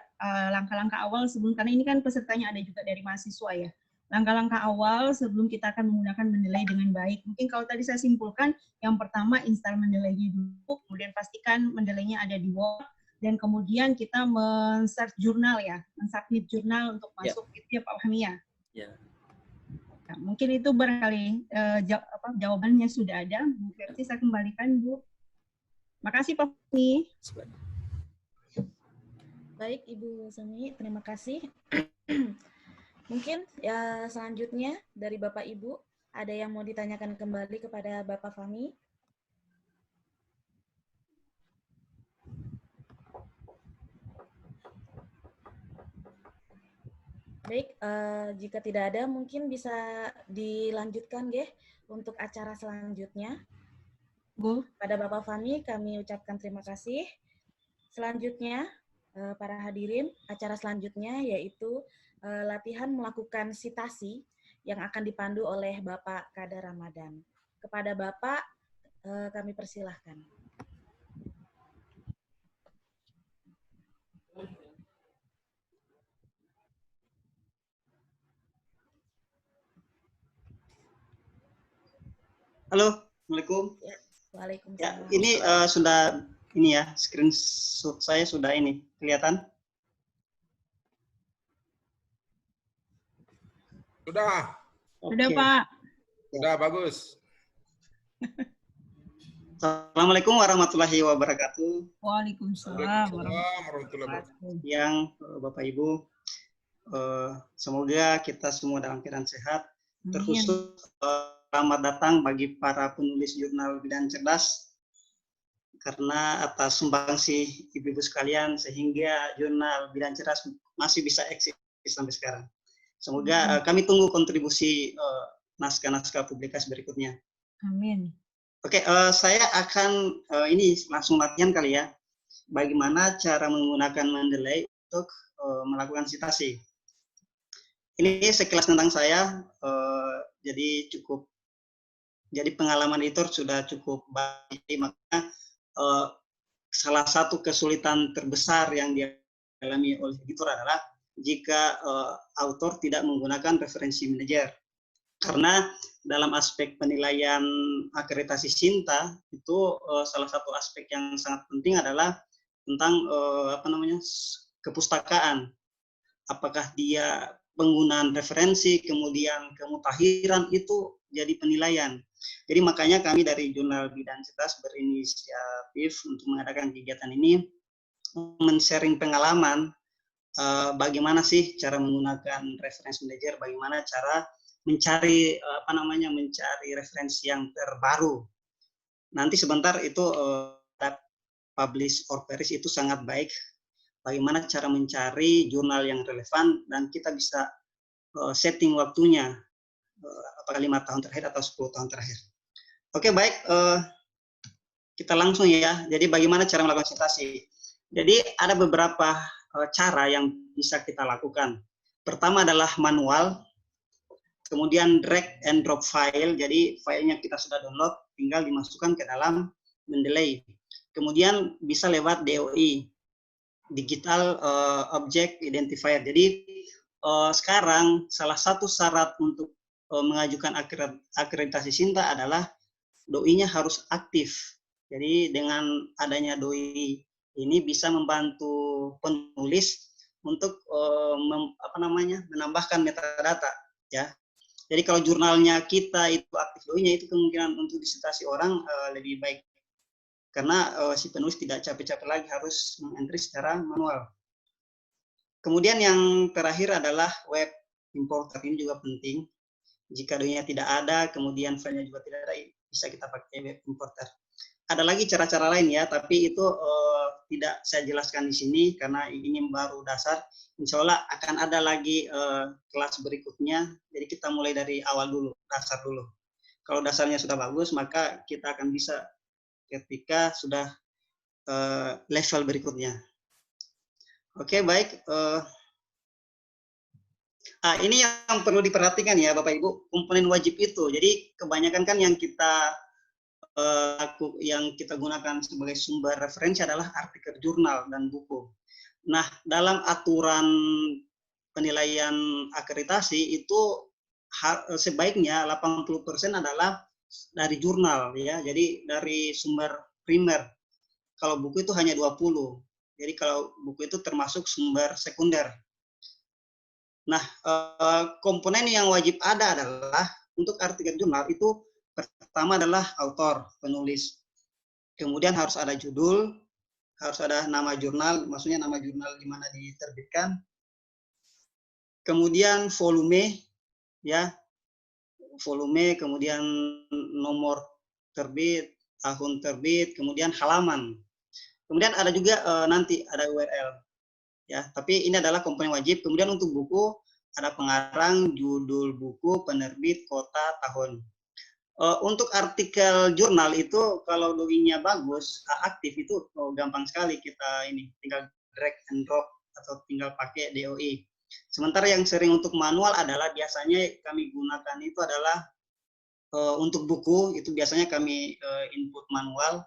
langkah-langkah awal sebelum, karena ini kan pesertanya ada juga dari mahasiswa ya. Langkah-langkah awal sebelum kita akan menggunakan mendeley dengan baik. Mungkin kalau tadi saya simpulkan, yang pertama install mendeleynya dulu, kemudian pastikan mendeleynya ada di Word, dan kemudian kita men-search jurnal ya, men-submit jurnal untuk masuk itu ya Pak Fahmi ya. Ya. Nah, mungkin itu barangkali jawabannya sudah ada. Bu Versi saya kembalikan Bu. Makasih Pak Fahmi. Baik Ibu Semi, terima kasih. Mungkin ya selanjutnya dari Bapak Ibu, ada yang mau ditanyakan kembali kepada Bapak Fahmi? Baik, jika tidak ada mungkin bisa dilanjutkan Geh untuk acara selanjutnya. Bu. Pada Bapak Fahmi kami ucapkan terima kasih. Selanjutnya, para hadirin, acara selanjutnya yaitu latihan melakukan sitasi yang akan dipandu oleh Bapak Kadar Ramadan. Kepada Bapak, kami persilahkan. Halo, Assalamualaikum. Ya, waalaikumsalam. Ya, ini sudah ini ya, screenshot saya sudah ini kelihatan. Sudah. Sudah Oke. Pak. Sudah bagus. Assalamualaikum warahmatullahi wabarakatuh. Waalaikumsalam warahmatullahi wabarakatuh. Yang Bapak Ibu, semoga kita semua dalam keadaan sehat. Terkhusus selamat datang bagi para penulis jurnal Bidan Cerdas, karena atas sumbangsi ibu-ibu sekalian sehingga jurnal Bidan Cerdas masih bisa eksis sampai sekarang. Semoga kami tunggu kontribusi naskah-naskah publikasi berikutnya. Amin. Oke, saya akan ini langsung latihan kali ya. Bagaimana cara menggunakan mendeley untuk melakukan sitasi. Ini sekilas tentang saya. Jadi pengalaman editor sudah cukup baik. Makanya salah satu kesulitan terbesar yang dialami oleh editor adalah jika autor tidak menggunakan referensi manajer. Karena dalam aspek penilaian akreditasi Sinta itu salah satu aspek yang sangat penting adalah tentang kepustakaan. Apakah dia penggunaan referensi, kemudian kemutahiran itu jadi penilaian. Jadi makanya kami dari Jurnal Bidan Cerdas berinisiatif untuk mengadakan kegiatan ini, men-sharing pengalaman bagaimana sih cara menggunakan referensi manager, bagaimana cara mencari mencari referensi yang terbaru. Nanti sebentar itu publish operis itu sangat baik. Bagaimana cara mencari jurnal yang relevan dan kita bisa setting waktunya apakah 5 tahun terakhir atau 10 tahun terakhir. Oke, baik, kita langsung ya. Jadi bagaimana cara melakukan sitasi? Jadi ada beberapa cara yang bisa kita lakukan. Pertama adalah manual, kemudian drag and drop file, jadi filenya kita sudah download, tinggal dimasukkan ke dalam mendeley. Kemudian bisa lewat DOI, Digital Object Identifier. Jadi sekarang salah satu syarat untuk mengajukan akreditasi Sinta adalah DOI-nya harus aktif. Jadi dengan adanya DOI ini bisa membantu penulis untuk menambahkan metadata ya. Jadi kalau jurnalnya kita itu aktif doi-nya, itu kemungkinan untuk disertasi orang lebih baik, karena si penulis tidak capek-capek lagi harus mengentry secara manual. Kemudian yang terakhir adalah web importer. Ini juga penting. Jika doi-nya tidak ada, kemudian filenya juga tidak ada, bisa kita pakai web importer. Ada lagi cara-cara lain ya, tapi itu tidak saya jelaskan di sini karena ini baru dasar. Insya Allah akan ada lagi kelas berikutnya. Jadi kita mulai dari awal dulu, dasar dulu. Kalau dasarnya sudah bagus, maka kita akan bisa ketika sudah level berikutnya. Oke, baik. Ini yang perlu diperhatikan ya Bapak Ibu, komponen wajib itu. Jadi kebanyakan kan yang kita gunakan sebagai sumber referensi adalah artikel jurnal dan buku. Nah, dalam aturan penilaian akreditasi itu sebaiknya 80% adalah dari jurnal ya. Jadi dari sumber primer. Kalau buku itu hanya 20. Jadi kalau buku itu termasuk sumber sekunder. Nah, komponen yang wajib ada adalah untuk artikel jurnal itu pertama adalah author, penulis. Kemudian harus ada judul, harus ada nama jurnal, maksudnya nama jurnal di mana diterbitkan. Kemudian volume, ya, volume, kemudian nomor terbit, tahun terbit, kemudian halaman. Kemudian ada juga nanti ada URL, ya. Tapi ini adalah komponen wajib. Kemudian untuk buku ada pengarang, judul buku, penerbit, kota, tahun. Untuk artikel jurnal itu kalau doi-nya bagus, aktif itu gampang sekali kita ini tinggal drag and drop atau tinggal pakai DOI. Sementara yang sering untuk manual adalah biasanya kami gunakan itu adalah untuk buku itu biasanya kami input manual.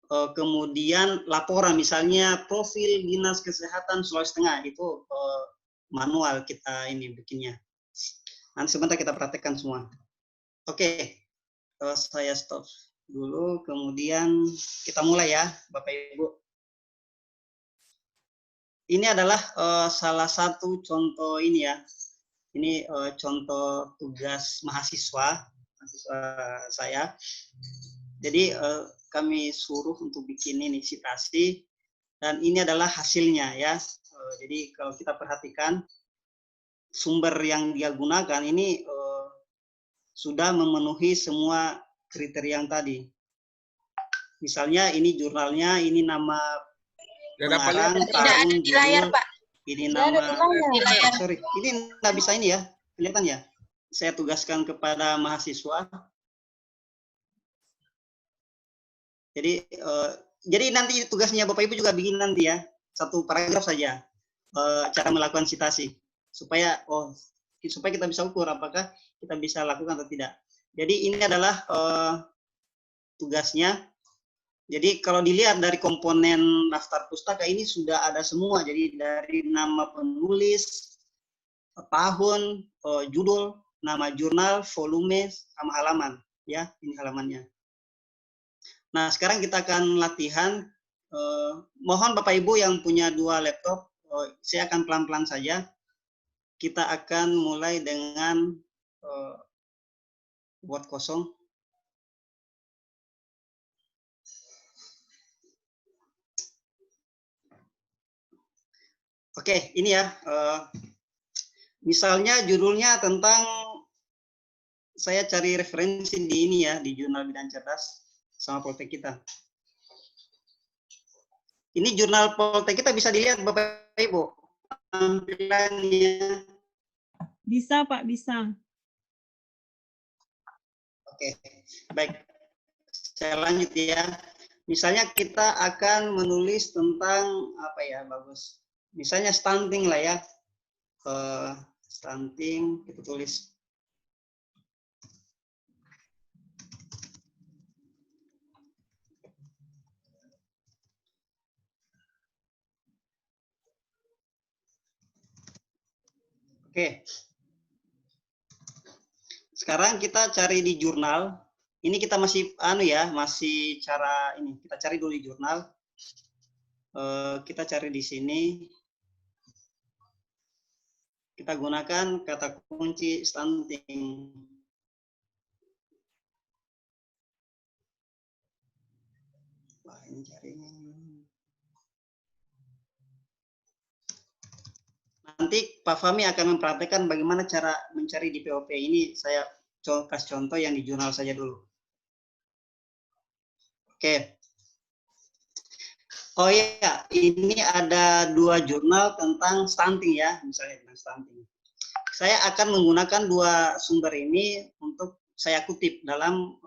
Kemudian laporan misalnya profil Dinas Kesehatan Sulawesi Tengah itu manual kita ini bikinnya. Nanti sebentar kita praktekkan semua. Oke. Saya stop dulu, kemudian kita mulai ya Bapak Ibu. Ini adalah salah satu contoh ini ya. Ini contoh tugas mahasiswa saya. Jadi kami suruh untuk bikin ini citasi, dan ini adalah hasilnya ya. Jadi kalau kita perhatikan sumber yang dia gunakan ini sudah memenuhi semua kriteria yang tadi. Misalnya ini jurnalnya, ini nama pengarang, tahun, judul, ini nama, sorry, ini nggak bisa ini ya, kelihatan ya. Saya tugaskan kepada mahasiswa. Jadi nanti tugasnya Bapak Ibu juga bikin nanti ya, satu paragraf saja cara melakukan citasi supaya kita bisa ukur apakah kita bisa lakukan atau tidak. Jadi ini adalah tugasnya. Jadi kalau dilihat dari komponen daftar pustaka ini sudah ada semua. Jadi dari nama penulis, tahun, judul, nama jurnal, volume, sama halaman. Ya, ini halamannya. Nah, sekarang kita akan latihan. Mohon Bapak Ibu yang punya 2 laptop, saya akan pelan-pelan saja. Kita akan mulai dengan Word kosong. Oke, ini ya. Misalnya judulnya tentang, saya cari referensi di ini ya, di Jurnal Bidang Cerdas sama Poltek kita. Ini jurnal Poltek kita bisa dilihat Bapak Ibu. Tampilannya. Bisa Pak, bisa. Oke, baik. Saya lanjut ya. Misalnya kita akan menulis tentang apa ya, bagus. Misalnya stunting lah ya. Stunting kita tulis. Oke. Sekarang kita cari di jurnal. Ini kita masih masih cara ini. Kita cari dulu di jurnal. Kita cari di sini. Kita gunakan kata kunci stunting. Wah, ini jaringan. Nanti Pak Fahmi akan mempraktekkan bagaimana cara mencari di POP. Ini saya kasih contoh yang di jurnal saja dulu. Oke. Oh iya, ini ada 2 jurnal tentang stunting ya, misalnya tentang stunting. Saya akan menggunakan 2 sumber ini untuk saya kutip dalam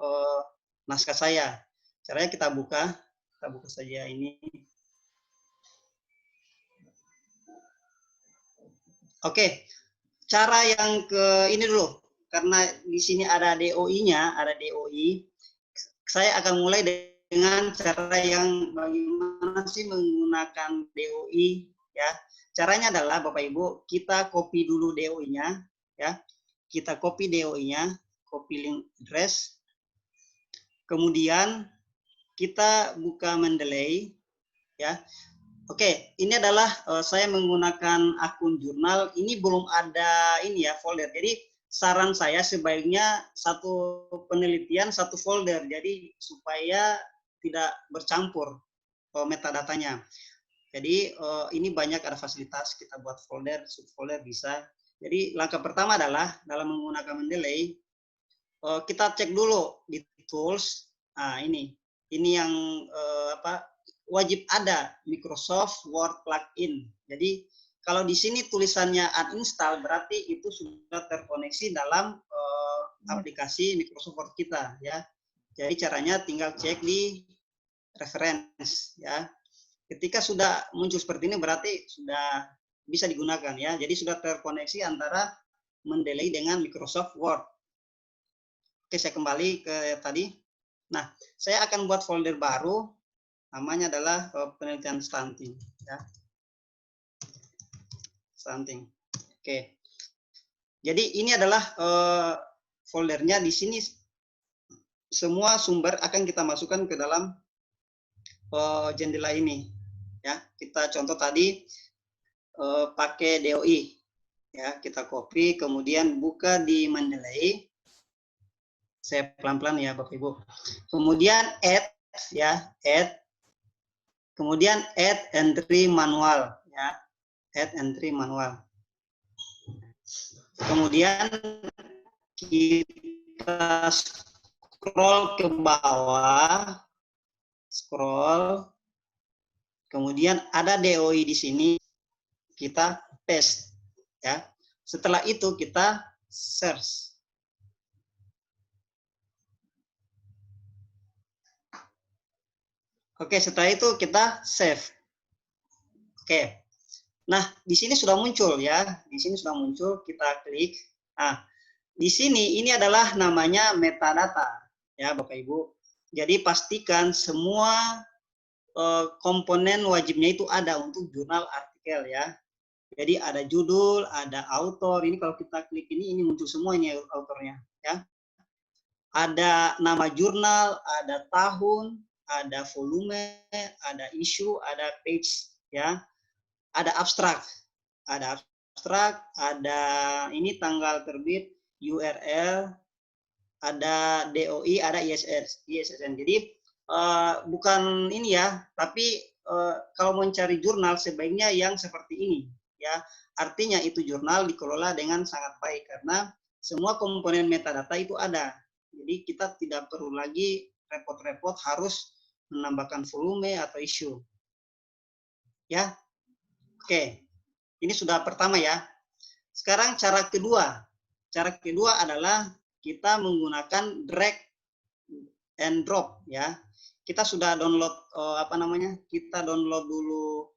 naskah saya. Caranya kita buka saja ini. Oke, cara yang ke ini dulu, karena di sini ada DOI-nya, ada DOI. Saya akan mulai dengan cara yang bagaimana sih menggunakan DOI ya. Caranya adalah Bapak Ibu, kita copy dulu DOI-nya ya. Kita copy DOI-nya, copy link address. Kemudian kita buka Mendeley ya. Oke, ini adalah saya menggunakan akun jurnal. Ini belum ada ini ya folder. Jadi saran saya sebaiknya satu penelitian satu folder. Jadi supaya tidak bercampur metadatanya. Jadi ini banyak ada fasilitas kita buat folder, subfolder bisa. Jadi langkah pertama adalah dalam menggunakan Mendeley kita cek dulu di tools. Nah ini yang wajib ada Microsoft Word plugin. Jadi kalau di sini tulisannya uninstall berarti itu sudah terkoneksi dalam aplikasi Microsoft Word kita ya. Jadi caranya tinggal cek di reference ya. Ketika sudah muncul seperti ini berarti sudah bisa digunakan ya. Jadi sudah terkoneksi antara Mendeley dengan Microsoft Word. Oke, saya kembali ke tadi. Nah, saya akan buat folder baru. Namanya adalah penelitian stunting ya. Stunting. Oke. Jadi ini adalah foldernya. Di sini semua sumber akan kita masukkan ke dalam jendela ini ya. Kita contoh tadi pakai DOI ya, kita copy kemudian buka di Mendeley. Saya pelan-pelan ya Bapak Ibu. Kemudian add ya, add. Kemudian add entry manual ya, add entry manual. Kemudian kita scroll ke bawah, scroll. Kemudian ada DOI di sini, kita paste ya. Setelah itu kita search. Oke, setelah itu kita save. Oke. Nah, di sini sudah muncul ya. Di sini sudah muncul, kita klik. Nah, di sini ini adalah namanya metadata ya, Bapak Ibu. Jadi pastikan semua komponen wajibnya itu ada untuk jurnal artikel ya. Jadi ada judul, ada author. Ini kalau kita klik ini muncul semuanya autornya ya. Ada nama jurnal, ada tahun, ada volume, ada isu, ada page ya. Ada abstrak. Ada abstrak, ada ini tanggal terbit, URL, ada DOI, ada ISSN. Jadi bukan ini ya, tapi kalau mencari jurnal sebaiknya yang seperti ini ya. Artinya itu jurnal dikelola dengan sangat baik karena semua komponen metadata itu ada. Jadi kita tidak perlu lagi repot-repot harus menambahkan volume atau isu. Ya. Oke. Ini sudah pertama ya. Sekarang cara kedua. Cara kedua adalah kita menggunakan drag and drop ya. Kita sudah download Kita download dulu.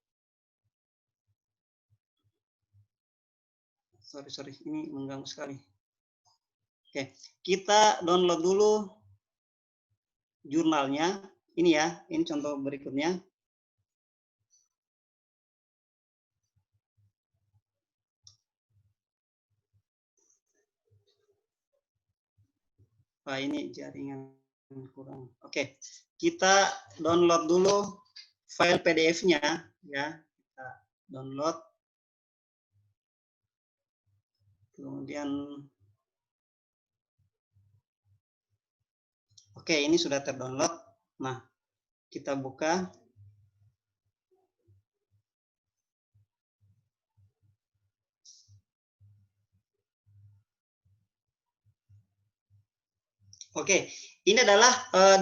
Sorry, ini mengganggu sekali. Oke, kita download dulu jurnalnya. Ini ya, ini contoh berikutnya. Wah, ini jaringan kurang. Oke, kita download dulu file PDF-nya ya. Kita download. Kemudian, oke, ini sudah terdownload. Nah, kita buka. Oke, ini adalah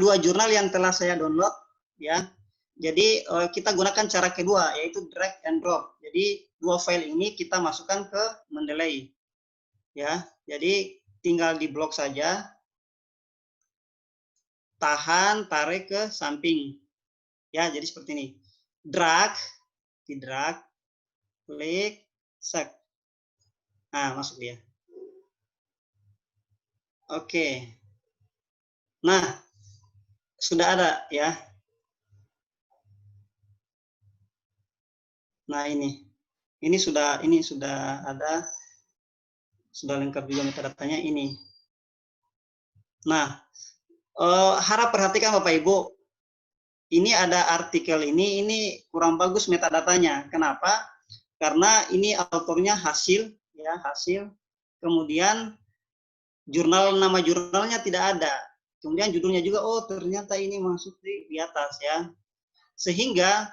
dua jurnal yang telah saya download, ya. Jadi kita gunakan cara kedua, yaitu drag and drop. Jadi dua file ini kita masukkan ke Mendeley, ya. Jadi tinggal di blok saja, tahan, tarik ke samping, ya. Jadi seperti ini. Drag, di drag, klik, set. Nah, masuk dia. Oke. Nah, sudah ada, ya. Nah, ini sudah ada, sudah lengkap juga metadatanya ini. Nah, harap perhatikan Bapak Ibu, ini ada artikel ini kurang bagus metadatanya. Kenapa? Karena ini autornya hasil, ya, hasil. Kemudian nama jurnalnya tidak ada. Kemudian judulnya juga, oh ternyata ini masuk di atas, ya. Sehingga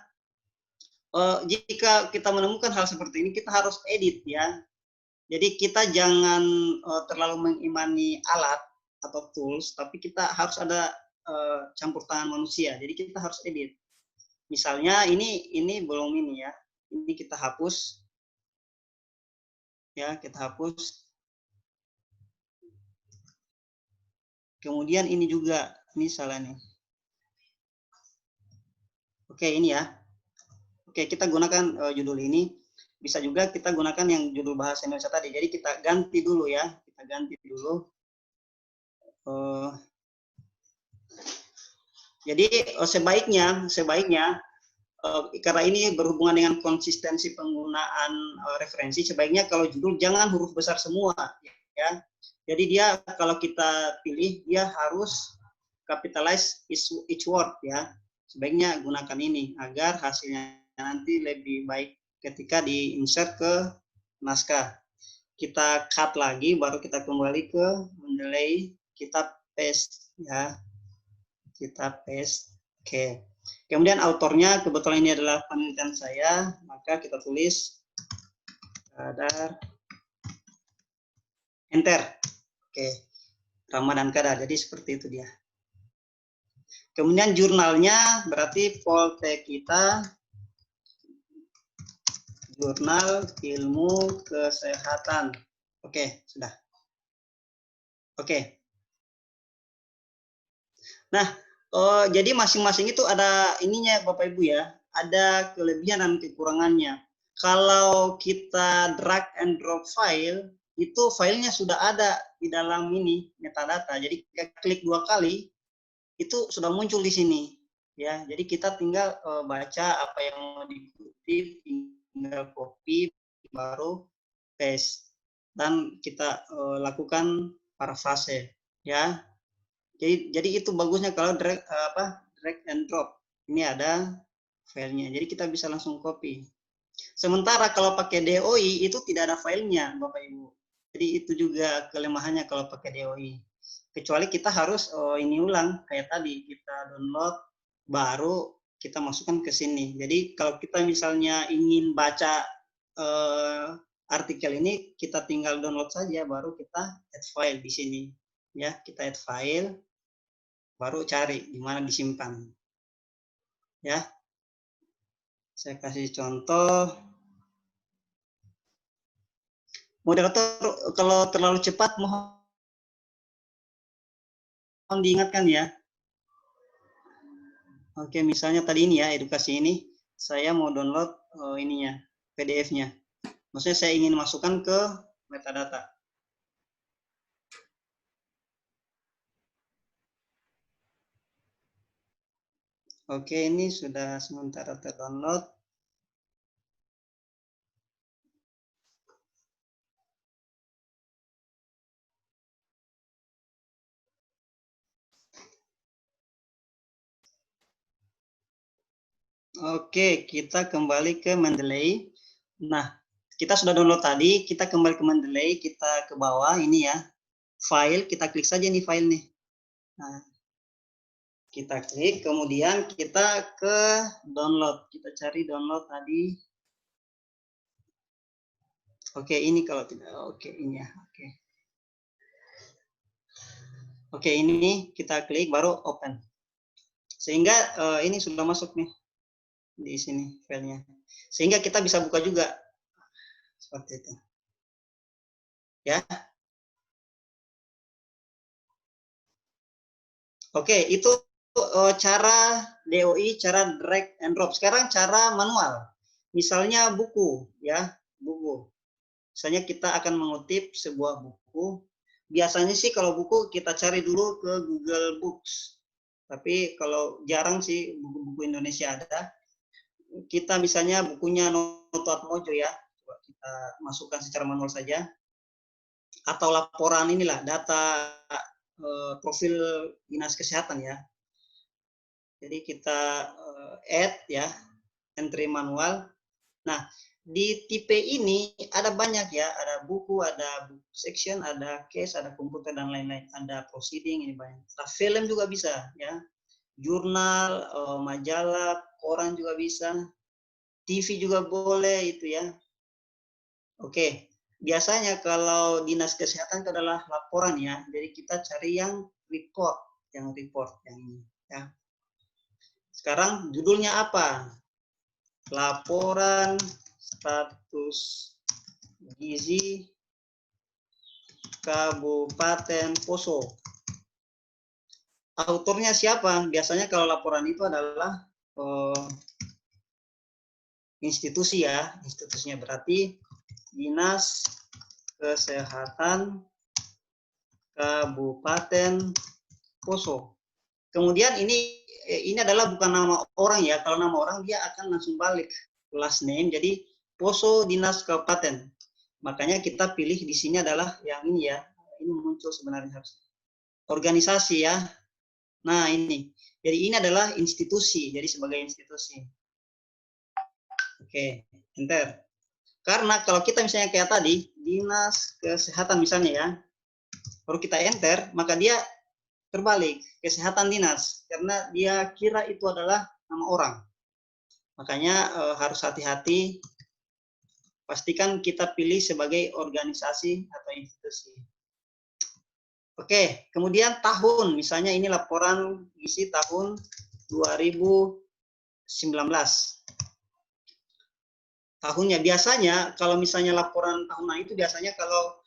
jika kita menemukan hal seperti ini, kita harus edit, ya. Jadi kita jangan terlalu mengimani alat atau tools, tapi kita harus ada campur tangan manusia. Jadi kita harus edit. Misalnya ini belum ini, ya. Ini kita hapus. Ya, kita hapus. Kemudian ini juga, ini salah nih. Oke, ini ya. Oke, kita gunakan judul ini. Bisa juga kita gunakan yang judul bahasa Indonesia tadi. Jadi kita ganti dulu, ya. Kita ganti dulu. Jadi sebaiknya karena ini berhubungan dengan konsistensi penggunaan referensi, sebaiknya kalau judul jangan huruf besar semua, ya. Jadi dia kalau kita pilih dia harus capitalize each word, ya. Sebaiknya gunakan ini agar hasilnya nanti lebih baik ketika di-insert ke naskah. Kita cut lagi, baru kita kembali ke Mendeley, kita paste, ya. Kita paste. Oke. Kemudian autornya kebetulan ini adalah penelitian saya, maka kita tulis Kadar, enter. Oke. Ramadan Kadar. Jadi seperti itu dia. Kemudian jurnalnya berarti volte kita Jurnal Ilmu Kesehatan. Oke, sudah. Oke. Nah, jadi masing-masing itu ada ininya Bapak Ibu, ya. Ada kelebihan dan kekurangannya. Kalau kita drag and drop file, itu filenya sudah ada di dalam ini metadata. Jadi kita klik 2 kali, itu sudah muncul di sini, ya. Jadi kita tinggal baca apa yang mau dikutip, tinggal copy, baru paste, dan kita lakukan parafrase, ya. Jadi itu bagusnya kalau drag and drop. Ini ada filenya, jadi kita bisa langsung copy. Sementara kalau pakai DOI itu tidak ada filenya, Bapak Ibu. Jadi itu juga kelemahannya kalau pakai DOI. Kecuali kita harus ini ulang kayak tadi, kita download baru kita masukkan ke sini. Jadi kalau kita misalnya ingin baca artikel ini, kita tinggal download saja, baru kita add file di sini, ya. Kita add file, baru cari di mana disimpan, ya. Saya kasih contoh. Moderator kalau terlalu cepat mohon diingatkan, ya. Oke, misalnya tadi ini, ya, edukasi ini saya mau download ininya, PDF-nya. Maksudnya saya ingin masukkan ke metadata. Oke, ini sudah sementara terdownload. Oke, kita kembali ke Mendeley. Nah, Kita sudah download tadi, kita kembali ke Mendeley, kita ke bawah ini ya, file, kita klik saja nih file nih. Nah, kita klik, kemudian kita ke download, kita cari download tadi. Oke, ini kalau tidak, oke ini ya, oke. Oke, ini kita klik baru open. Sehingga ini sudah masuk nih di sini filenya. Sehingga kita bisa buka juga seperti itu. Ya. Oke, itu cara DOI, cara drag and drop. Sekarang cara manual. Misalnya buku, ya, buku. Misalnya kita akan mengutip sebuah buku. Biasanya sih kalau buku kita cari dulu ke Google Books. Tapi kalau jarang sih buku-buku Indonesia ada. Kita misalnya bukunya Noto Atmojo ya. Coba kita masukkan secara manual saja. Atau laporan inilah, data profil Dinas Kesehatan ya. Jadi kita add ya, entry manual. Nah, di tipe ini ada banyak ya, ada buku, ada book section, ada case, ada komputer dan lain-lain, ada proceeding, ini banyak. Nah, film juga bisa ya, jurnal, majalah, koran juga bisa, TV juga boleh itu ya. Oke, biasanya kalau Dinas Kesehatan itu adalah laporan ya, jadi kita cari yang report yang ini ya. Sekarang judulnya apa? Laporan status gizi Kabupaten Poso. Autornya siapa? Biasanya kalau laporan itu adalah institusi ya. Institusinya berarti Dinas Kesehatan Kabupaten Poso. Kemudian ini adalah bukan nama orang ya. Kalau nama orang dia akan langsung balik last name. Jadi Poso Dinas Kabupaten. Makanya kita pilih di sini adalah yang ini ya. Ini muncul sebenarnya harus organisasi ya. Nah ini. Jadi ini adalah institusi. Jadi sebagai institusi. Oke, enter. Karena kalau kita misalnya kayak tadi Dinas Kesehatan misalnya ya. Baru kita enter, maka dia terbalik, kesehatan dinas, karena dia kira itu adalah nama orang. Makanya harus hati-hati, pastikan kita pilih sebagai organisasi atau institusi. Oke, kemudian tahun, misalnya ini laporan gizi tahun 2019. Tahunnya, biasanya kalau misalnya laporan tahunan itu biasanya kalau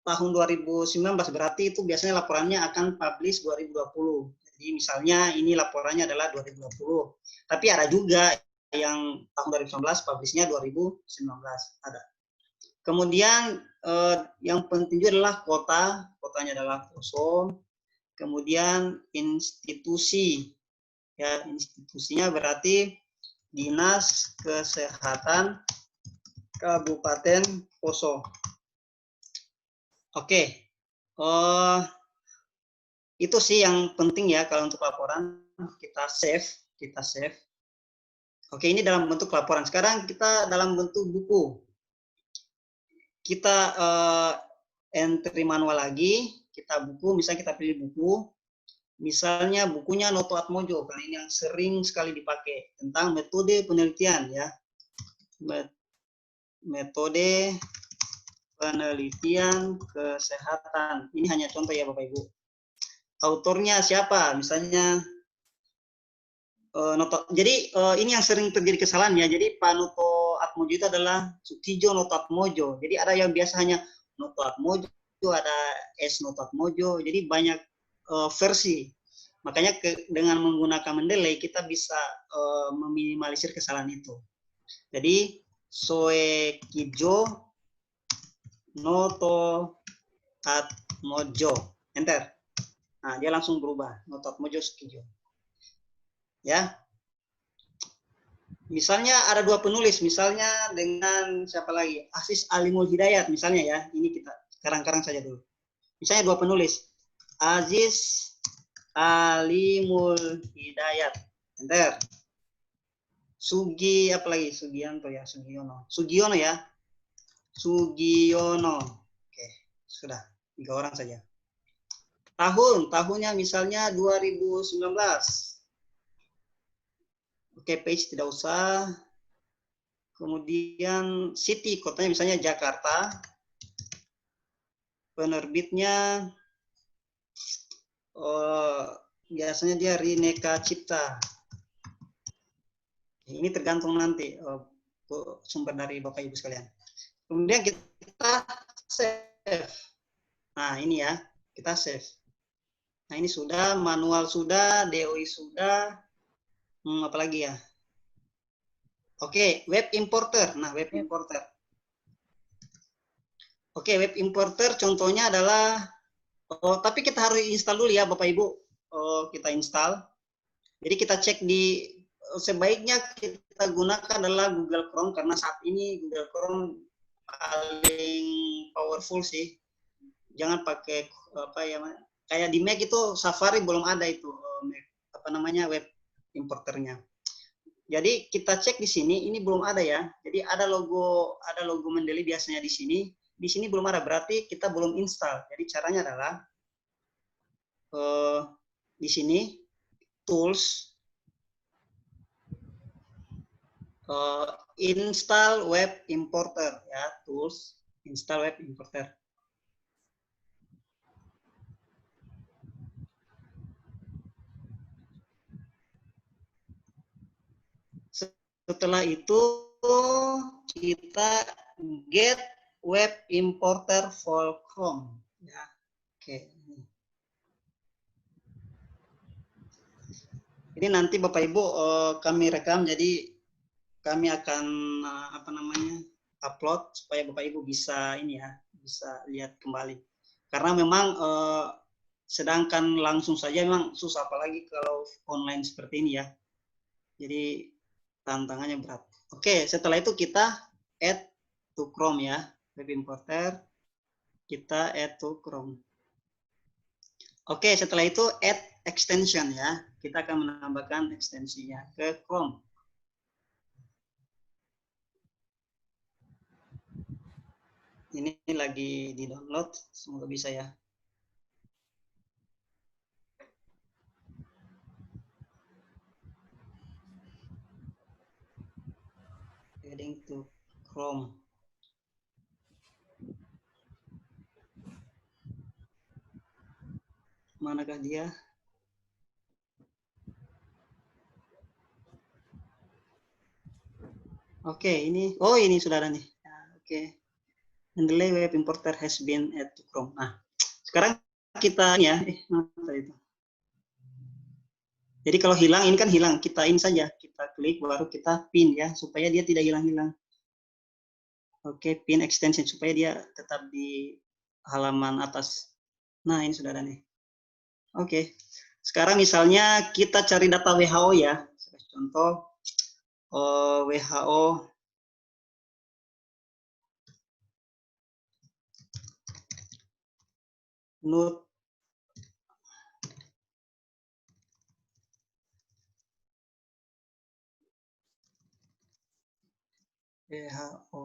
tahun 2019 berarti itu biasanya laporannya akan publish 2020. Jadi misalnya ini laporannya adalah 2020. Tapi ada juga yang tahun 2019 publishnya 2019 ada. Kemudian yang penting juga adalah kota, kotanya adalah Poso. Kemudian institusi, ya institusinya berarti Dinas Kesehatan Kabupaten Poso. Oke, itu sih yang penting ya kalau untuk laporan. Kita save. Oke, ini dalam bentuk laporan. Sekarang kita dalam bentuk buku. Kita entry manual lagi. Kita buku, misalnya kita pilih buku. Misalnya bukunya Noto Atmojo, karena ini yang sering sekali dipakai tentang metode penelitian ya. Metode penelitian kesehatan. Ini hanya contoh ya Bapak Ibu. Autornya siapa? Misalnya Noto. Jadi ini yang sering terjadi kesalahan ya. Jadi Pak Noto Atmojo itu adalah Sutijo Noto Atmojo. Jadi ada yang biasa hanya Noto Atmojo, ada S Noto Atmojo. Jadi banyak versi. Makanya dengan menggunakan Mendeley kita bisa meminimalisir kesalahan itu. Jadi Soekijo Noto Atmojo, enter. Nah, dia langsung berubah, Noto Atmojo Sukijo. Ya. Misalnya ada dua penulis, misalnya dengan siapa lagi? Aziz Alimul Hidayat misalnya ya. Ini kita karang-karang saja dulu. Misalnya dua penulis. Aziz Alimul Hidayat, enter. Apa lagi? Sugianto ya, Sugiono ya. Sugiono. Oke, sudah 3 orang saja. Tahunnya misalnya 2019. Oke, page tidak usah. Kemudian city, kotanya misalnya Jakarta. Penerbitnya biasanya dia Rineka Cipta. Ini tergantung nanti sumber dari Bapak Ibu sekalian. Kemudian kita save. Nah, ini ya, kita save. Nah, ini sudah, manual sudah, DOI sudah. Apalagi ya? Oke, web importer. Nah, web importer. Oke, web importer contohnya adalah, tapi kita harus install dulu ya Bapak Ibu. Kita install. Jadi kita cek di, sebaiknya kita gunakan adalah Google Chrome, karena saat ini Google Chrome paling powerful sih. Jangan pakai apa ya, kayak di Mac itu Safari belum ada itu web importernya. Jadi kita cek di sini, ini belum ada ya. Jadi ada logo Mendeley biasanya di sini. Di sini belum ada, berarti kita belum install. Jadi caranya adalah di sini tools, install web importer ya, tools, install web importer. Setelah itu kita get web importer for Chrome ya. Oke. Ini nanti Bapak Ibu kami rekam, jadi kami akan upload supaya Bapak Ibu bisa ini ya, bisa lihat kembali. Karena memang sedangkan langsung saja memang susah, apalagi kalau online seperti ini ya. Jadi tantangannya berat. Oke, setelah itu kita add to Chrome ya, web importer. Kita add to Chrome. Oke, setelah itu add extension ya. Kita akan menambahkan ekstensinya ke Chrome. Ini lagi di-download, semoga bisa ya. Adding to Chrome. Manakah dia? Oke, ini, ini sudah ada nih. Oke. Mendeley web importer has been added to Chrome. Nah, sekarang kita ya, itu. Jadi kalau hilang, ini kan hilang, kita in saja, kita klik baru kita pin ya, supaya dia tidak hilang-hilang. Oke, pin extension supaya dia tetap di halaman atas. Nah, ini sudah ada nih. Oke. Sekarang misalnya kita cari data WHO ya. Contoh WHO NUT WHO.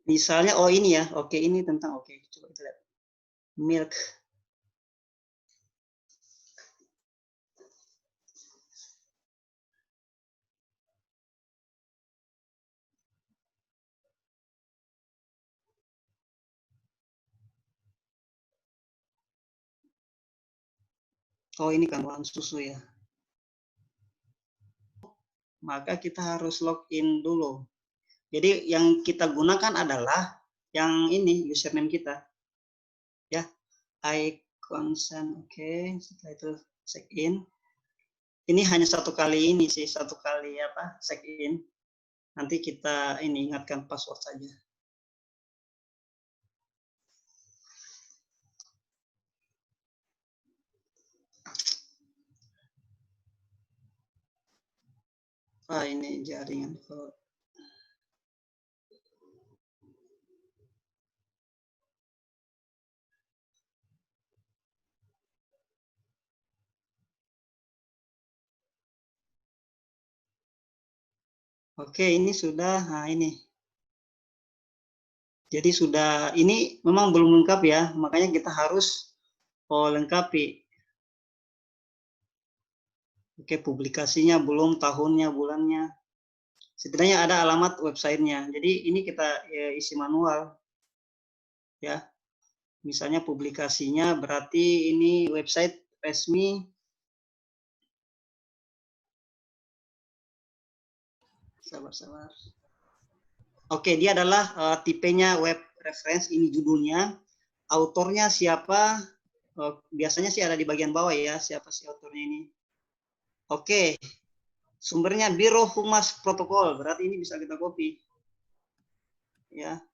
Misalnya, ini ya, oke, ini tentang, coba kita lihat. Milk. Ini kandungan susu ya. Maka kita harus login dulu. Jadi yang kita gunakan adalah yang ini, username kita. Ya, I consent, oke. Setelah itu check in. Ini hanya satu kali ini sih, satu kali check in. Nanti kita ini ingatkan password saja. Ini jaringan. Oke, ini sudah, nah ini. Jadi sudah, ini memang belum lengkap ya, makanya kita harus lengkapi. Oke, publikasinya belum, tahunnya, bulannya. Setidaknya ada alamat websitenya. Jadi ini kita isi manual. Ya, misalnya publikasinya berarti ini website resmi. Sabar. Oke, dia adalah tipenya web reference, ini judulnya. Autornya siapa? Biasanya sih ada di bagian bawah ya, siapa sih autornya ini. Oke, sumbernya Biro Humas Protokol, berarti ini bisa kita copy. Ya.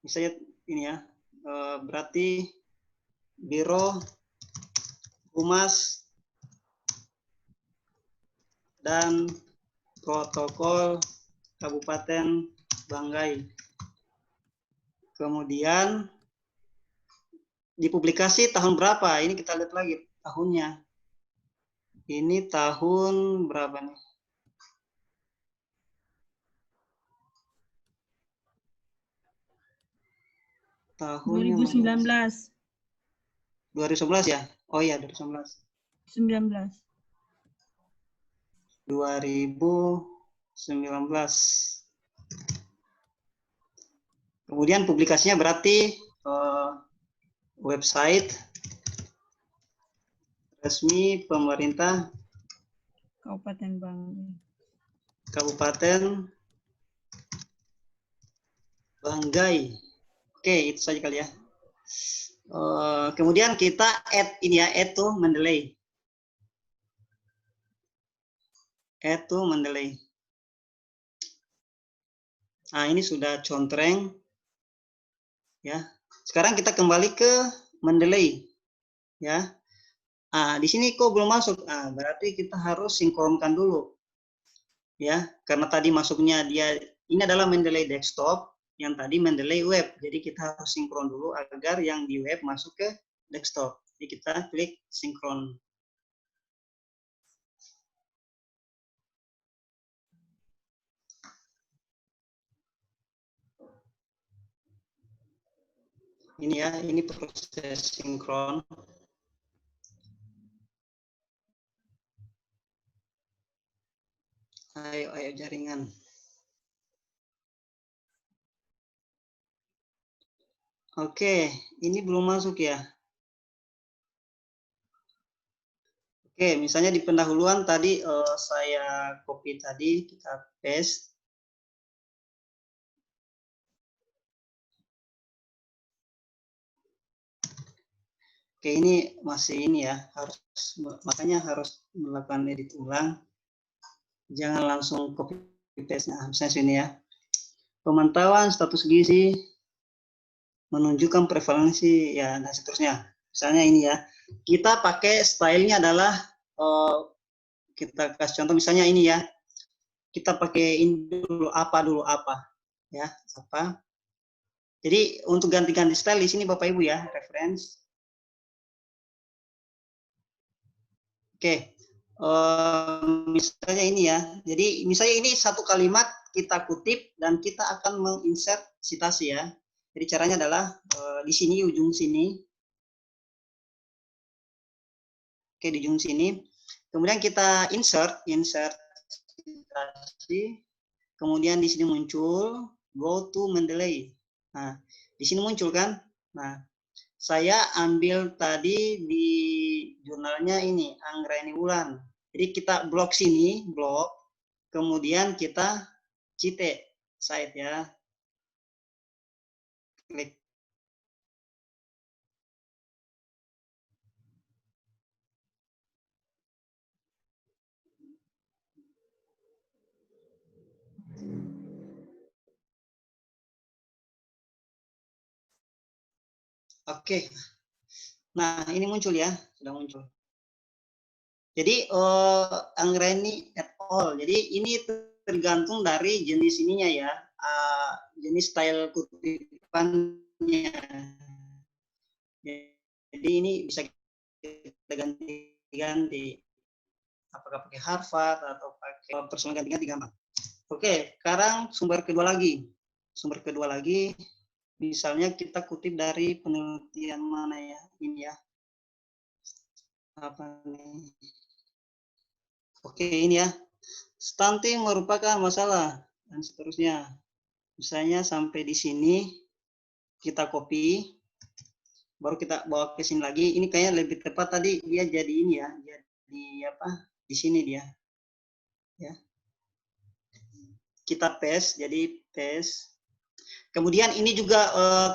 Misalnya ini ya, berarti Biro Humas dan Protokol Kabupaten Banggai. Kemudian dipublikasi tahun berapa? Ini kita lihat lagi tahunnya. Ini tahun berapa nih? Tahunnya 2019. 2011 ya? Oh iya, 2019. 2019. Kemudian publikasinya berarti website resmi pemerintah Kabupaten Banggai. Kabupaten Banggai. Oke, itu saja kali ya. Kemudian kita add ini ya, add to Mendeley. Add to Mendeley. Nah, ini sudah contreng. Ya. Sekarang kita kembali ke Mendeley. Ya. Ah, di sini kok belum masuk. Ah, berarti kita harus sinkronkan dulu. Ya, karena tadi masuknya dia ini adalah Mendeley desktop, yang tadi Mendeley web. Jadi kita harus sinkron dulu agar yang di web masuk ke desktop. Jadi kita klik sinkron. Ini ya, ini proses sinkron. Ayo jaringan. Oke, ini belum masuk ya. Oke, misalnya di pendahuluan tadi saya copy tadi, kita paste. Oke, ini masih ini ya, makanya harus melakukan edit ulang. Jangan langsung copy paste. Nah, misalnya sini ya. Pemantauan status gizi menunjukkan prevalensi ya, dan seterusnya. Misalnya ini ya, kita pakai stylenya adalah kita kasih contoh misalnya ini ya, kita pakai ini dulu apa ya, apa. Jadi untuk ganti-ganti style di sini Bapak Ibu ya, reference. Oke, misalnya ini ya, jadi misalnya ini satu kalimat kita kutip dan kita akan menginsert citasi ya. Jadi caranya adalah di sini, ujung sini. Oke, di ujung sini. Kemudian kita insert citasi. Kemudian di sini muncul go to Mendeley. Nah, di sini muncul kan. Nah, saya ambil tadi di jurnalnya ini Anggraini Wulan. Jadi kita blok sini, blok. Kemudian kita cite site ya. Klik. Oke. Nah, ini muncul ya, sudah muncul. Jadi Anggraini et al. Jadi ini tergantung dari jenis ininya ya, jenis style kutipannya. Jadi ini bisa kita ganti-ganti. apakah pakai Harvard atau pakai personal ganti-ganti gampang. Oke, sekarang sumber kedua lagi. Sumber kedua lagi, misalnya kita kutip dari penelitian mana ya, ini ya. Apa nih? Oke, ini ya. Stunting merupakan masalah dan seterusnya. Misalnya sampai di sini kita copy, baru kita bawa ke sini lagi. Ini kayaknya lebih tepat tadi dia jadi ini ya, jadi apa? Di sini dia. Ya. Kita paste, jadi paste. Kemudian ini juga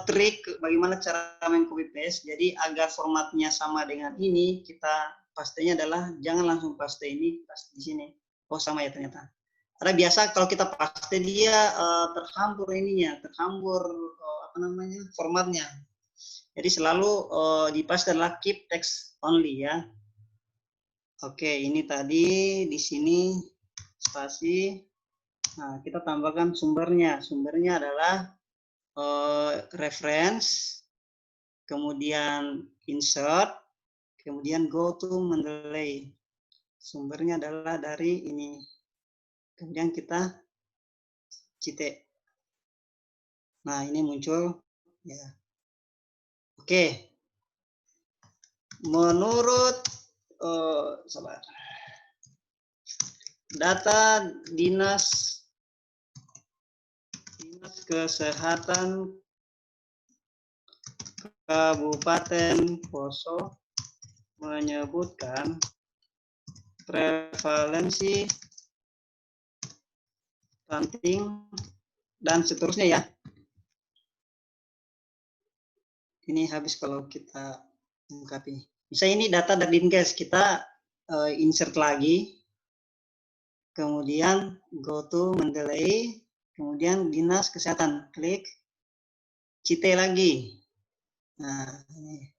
trik bagaimana cara main copy paste. Jadi agar formatnya sama dengan ini, kita pastenya adalah jangan langsung paste ini, paste di sini. Oh sama ya ternyata. Karena biasa kalau kita paste dia terhambur ininya, terhambur apa namanya formatnya. Jadi selalu di paste adalah keep text only ya. Oke, ini tadi di sini spasi. Nah, kita tambahkan sumbernya. Sumbernya adalah reference, kemudian insert, kemudian go to Mendeley. Sumbernya adalah dari ini. Kemudian kita cite. Nah, ini muncul ya. Oke. Menurut sabar. Data Dinas Kesehatan Kabupaten Poso menyebutkan prevalensi stunting dan seterusnya ya. Ini habis kalau kita lengkapi. Misalnya ini data dari Dinkes, kita insert lagi, kemudian go to Mendeley, kemudian Dinas Kesehatan, klik, cite lagi. Nah, ini.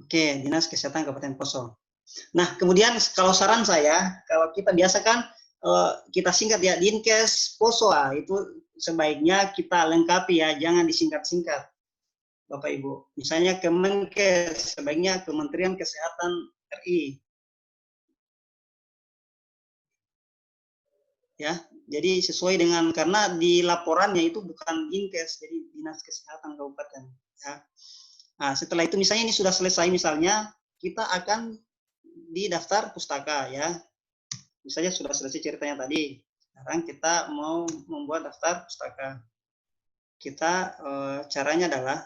Oke, Dinas Kesehatan Kabupaten Poso. Nah, kemudian kalau saran saya, kalau kita biasakan kita singkat ya, Dinkes Poso, itu sebaiknya kita lengkapi ya, jangan disingkat-singkat, Bapak Ibu. Misalnya Kemenkes, sebaiknya Kementerian Kesehatan RI. Ya, jadi sesuai dengan, karena di laporannya itu bukan Dinkes, jadi Dinas Kesehatan Kabupaten. Ya. Nah, setelah itu misalnya ini sudah selesai, misalnya kita akan di daftar pustaka ya. Misalnya sudah selesai ceritanya tadi. Sekarang kita mau membuat daftar pustaka. Kita caranya adalah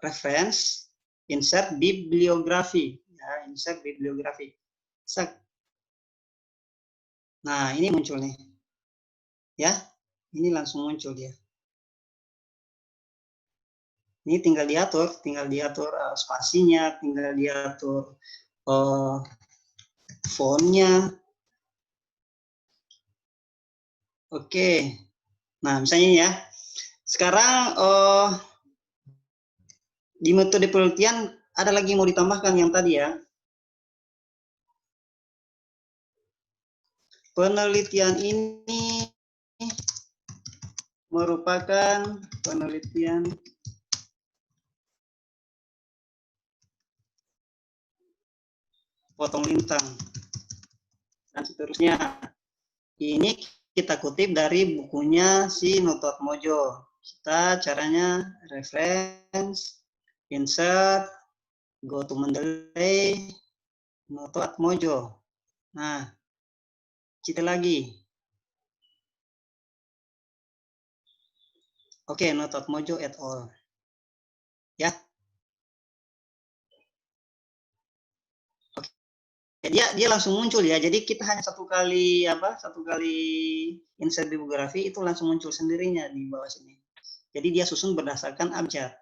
reference, insert bibliografi, ya, insert bibliografi. Nah, ini muncul nih. Ya, ini langsung muncul dia. Ini tinggal diatur spasinya, tinggal diatur fontnya. Oke. Nah, misalnya ini ya. Sekarang di metode penelitian ada lagi yang mau ditambahkan yang tadi ya. Penelitian ini merupakan penelitian potong lintang dan seterusnya. Ini kita kutip dari bukunya si Nuto Atmojo. Kita caranya reference, insert, go to Mendeley, Nuto Atmojo. Nah, cita lagi. Oke, Nuto Atmojo et al. Ya. Oke. Dia langsung muncul ya. Jadi kita hanya satu kali insert bibliografi itu langsung muncul sendirinya di bawah sini. Jadi dia susun berdasarkan abjad.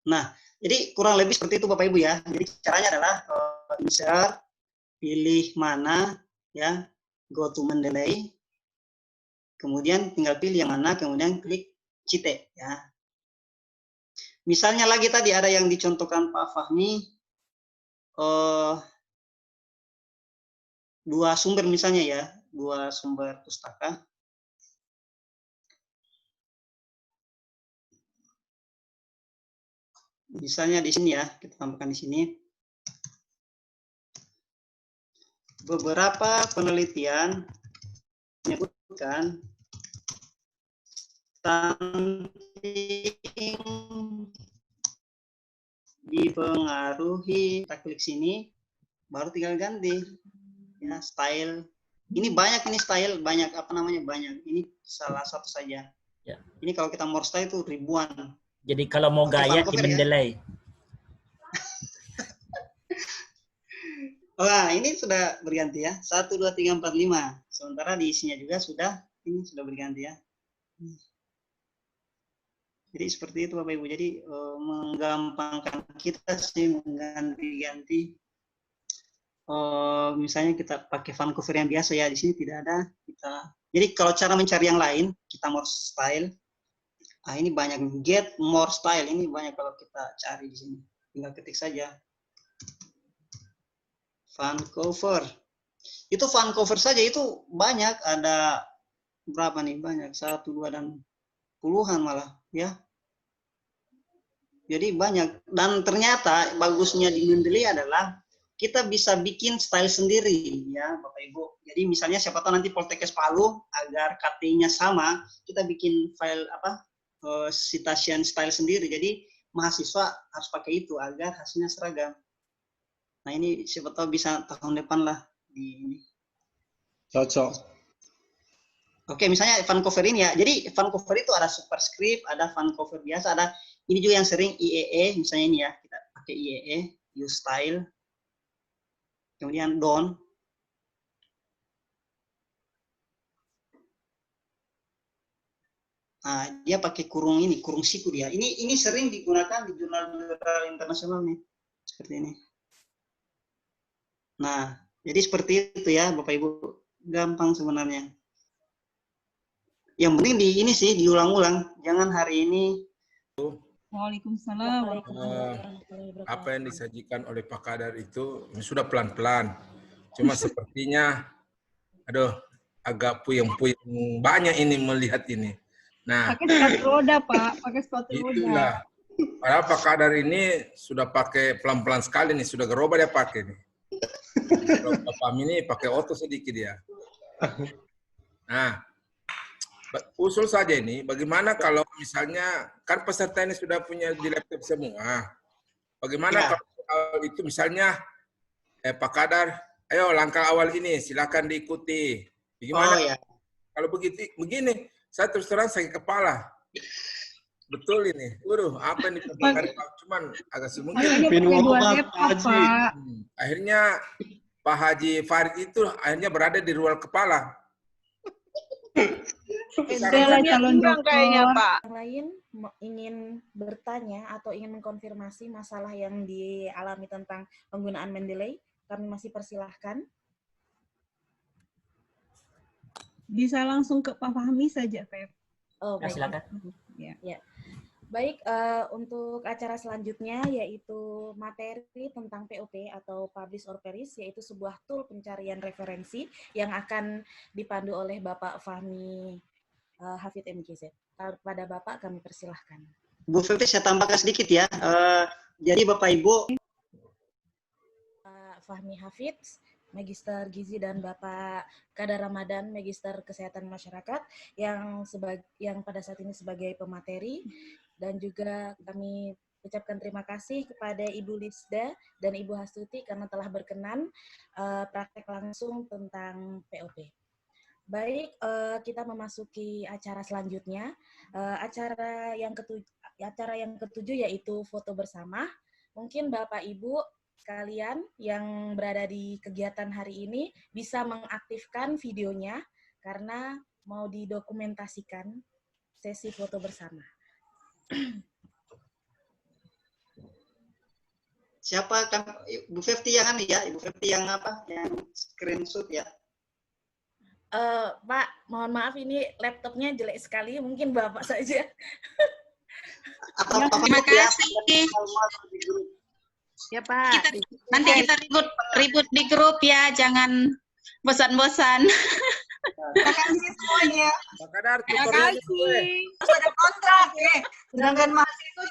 Nah, jadi kurang lebih seperti itu Bapak Ibu ya. Jadi caranya adalah insert, pilih mana ya, go to Mendeley, kemudian tinggal pilih yang mana, kemudian klik cite ya. Misalnya lagi tadi ada yang dicontohkan Pak Fahmi, dua sumber misalnya ya, dua sumber pustaka. Misalnya di sini ya, kita tampilkan di sini. Beberapa penelitian menyebutkan stunting dipengaruhi. Kita klik sini, baru tinggal ganti ya style. Ini banyak, ini style banyak, apa namanya, banyak. Ini salah satu saja. Ya. Ini kalau kita more style itu ribuan. Jadi kalau mau gaya di Mendeley. Wah, ini sudah berganti ya. 1, 2, 3, 4, 5. Sementara di isinya juga sudah, ini sudah berganti ya. Jadi seperti itu Bapak Ibu. Jadi menggampangkan kita sih mengganti-ganti. Misalnya kita pakai Vancouver yang biasa ya, di sini tidak ada. Jadi kalau cara mencari yang lain, kita more style. Ah, ini banyak get more style, ini banyak kalau kita cari di sini. Tinggal ketik saja. Vancouver. Itu Vancouver saja itu banyak, ada berapa nih? Banyak, 1, 2 dan puluhan malah ya. Jadi banyak, dan ternyata bagusnya di Mendeley adalah kita bisa bikin style sendiri ya Bapak Ibu. Jadi misalnya siapa tahu nanti Poltekkes Palu agar KT-nya sama, kita bikin file citation style sendiri. Jadi mahasiswa harus pakai itu agar hasilnya seragam. Nah ini siapa tahu bisa tahun depan lah di ini. Cocok. Oke, misalnya Vancouver ini ya. Jadi Vancouver itu ada superscript, ada Vancouver biasa, ada ini juga yang sering IEE, misalnya ini ya, kita pakai IEE, use style. Kemudian don. Nah, dia pakai kurung ini, kurung siku dia. Ini sering digunakan di jurnal-jurnal internasional nih. Seperti ini. Nah, jadi seperti itu ya Bapak Ibu. Gampang sebenarnya. Yang penting di ini sih diulang-ulang. Jangan hari ini. Waalaikumsalam. Apa yang disajikan oleh Pak Kadar itu sudah pelan-pelan. Cuma sepertinya, aduh, agak puyeng-puyeng. Banyak ini melihat ini. Nah, Pakai sepatu roda, Pak. Pakai sepatu roda. Itulah. Padahal Pak Kadar ini sudah pakai pelan-pelan sekali nih. Sudah gerobak dia pakai nih. Kalau Bapak ini pakai oto sedikit dia. Nah, usul saja ini, bagaimana kalau misalnya, kan peserta ini sudah punya di laptop semua. Bagaimana Ya. kalau itu misalnya, Pak Kadar, ayo langkah awal ini, silakan diikuti. Bagaimana ya. kalau begini, saya terus terang sakit kepala. Betul ini. Waduh, apa yang diperlukan? Cuman agak Makanya semungkin. pakai 2 laptop, Pak. Akhirnya Pak Haji Farid itu akhirnya berada di ruang kepala. Bela calon dokter. Yang lain ingin bertanya atau ingin mengkonfirmasi masalah yang dialami tentang penggunaan Mendeley, kami masih persilahkan. Bisa langsung ke Pak Fahmi saja, Feb. Oh, baik. Silakan. Ya. Baik, untuk acara selanjutnya yaitu materi tentang POP atau Publish or Perish, yaitu sebuah tool pencarian referensi yang akan dipandu oleh Bapak Fahmi Hafid MGZ. Pada Bapak kami persilahkan. Bu Fevi, saya tambahkan sedikit ya. Jadi Bapak Ibu. Fahmi Hafid, Magister Gizi, dan Bapak Kadar Ramadan, Magister Kesehatan Masyarakat yang pada saat ini sebagai pemateri. Dan juga kami ucapkan terima kasih kepada Ibu Lisda dan Ibu Hastuti karena telah berkenan praktek langsung tentang POP. Baik, kita memasuki acara selanjutnya. Acara yang ketujuh yaitu foto bersama. Mungkin Bapak Ibu sekalian yang berada di kegiatan hari ini bisa mengaktifkan videonya karena mau didokumentasikan sesi foto bersama. Siapa kan Bu Fefti yang ya? Ibu Fefti yang apa? Yang screenshot ya? Pak, mohon maaf ini laptopnya jelek sekali, mungkin Bapak saja. Terima kasih. Ya Pak. Nanti kita ribut di grup ya, jangan bosan-bosan. Terima kasih semuanya. Pak Kadar, Terima kasih. Harus ada kontrak ya. Sedangkan mahasiswa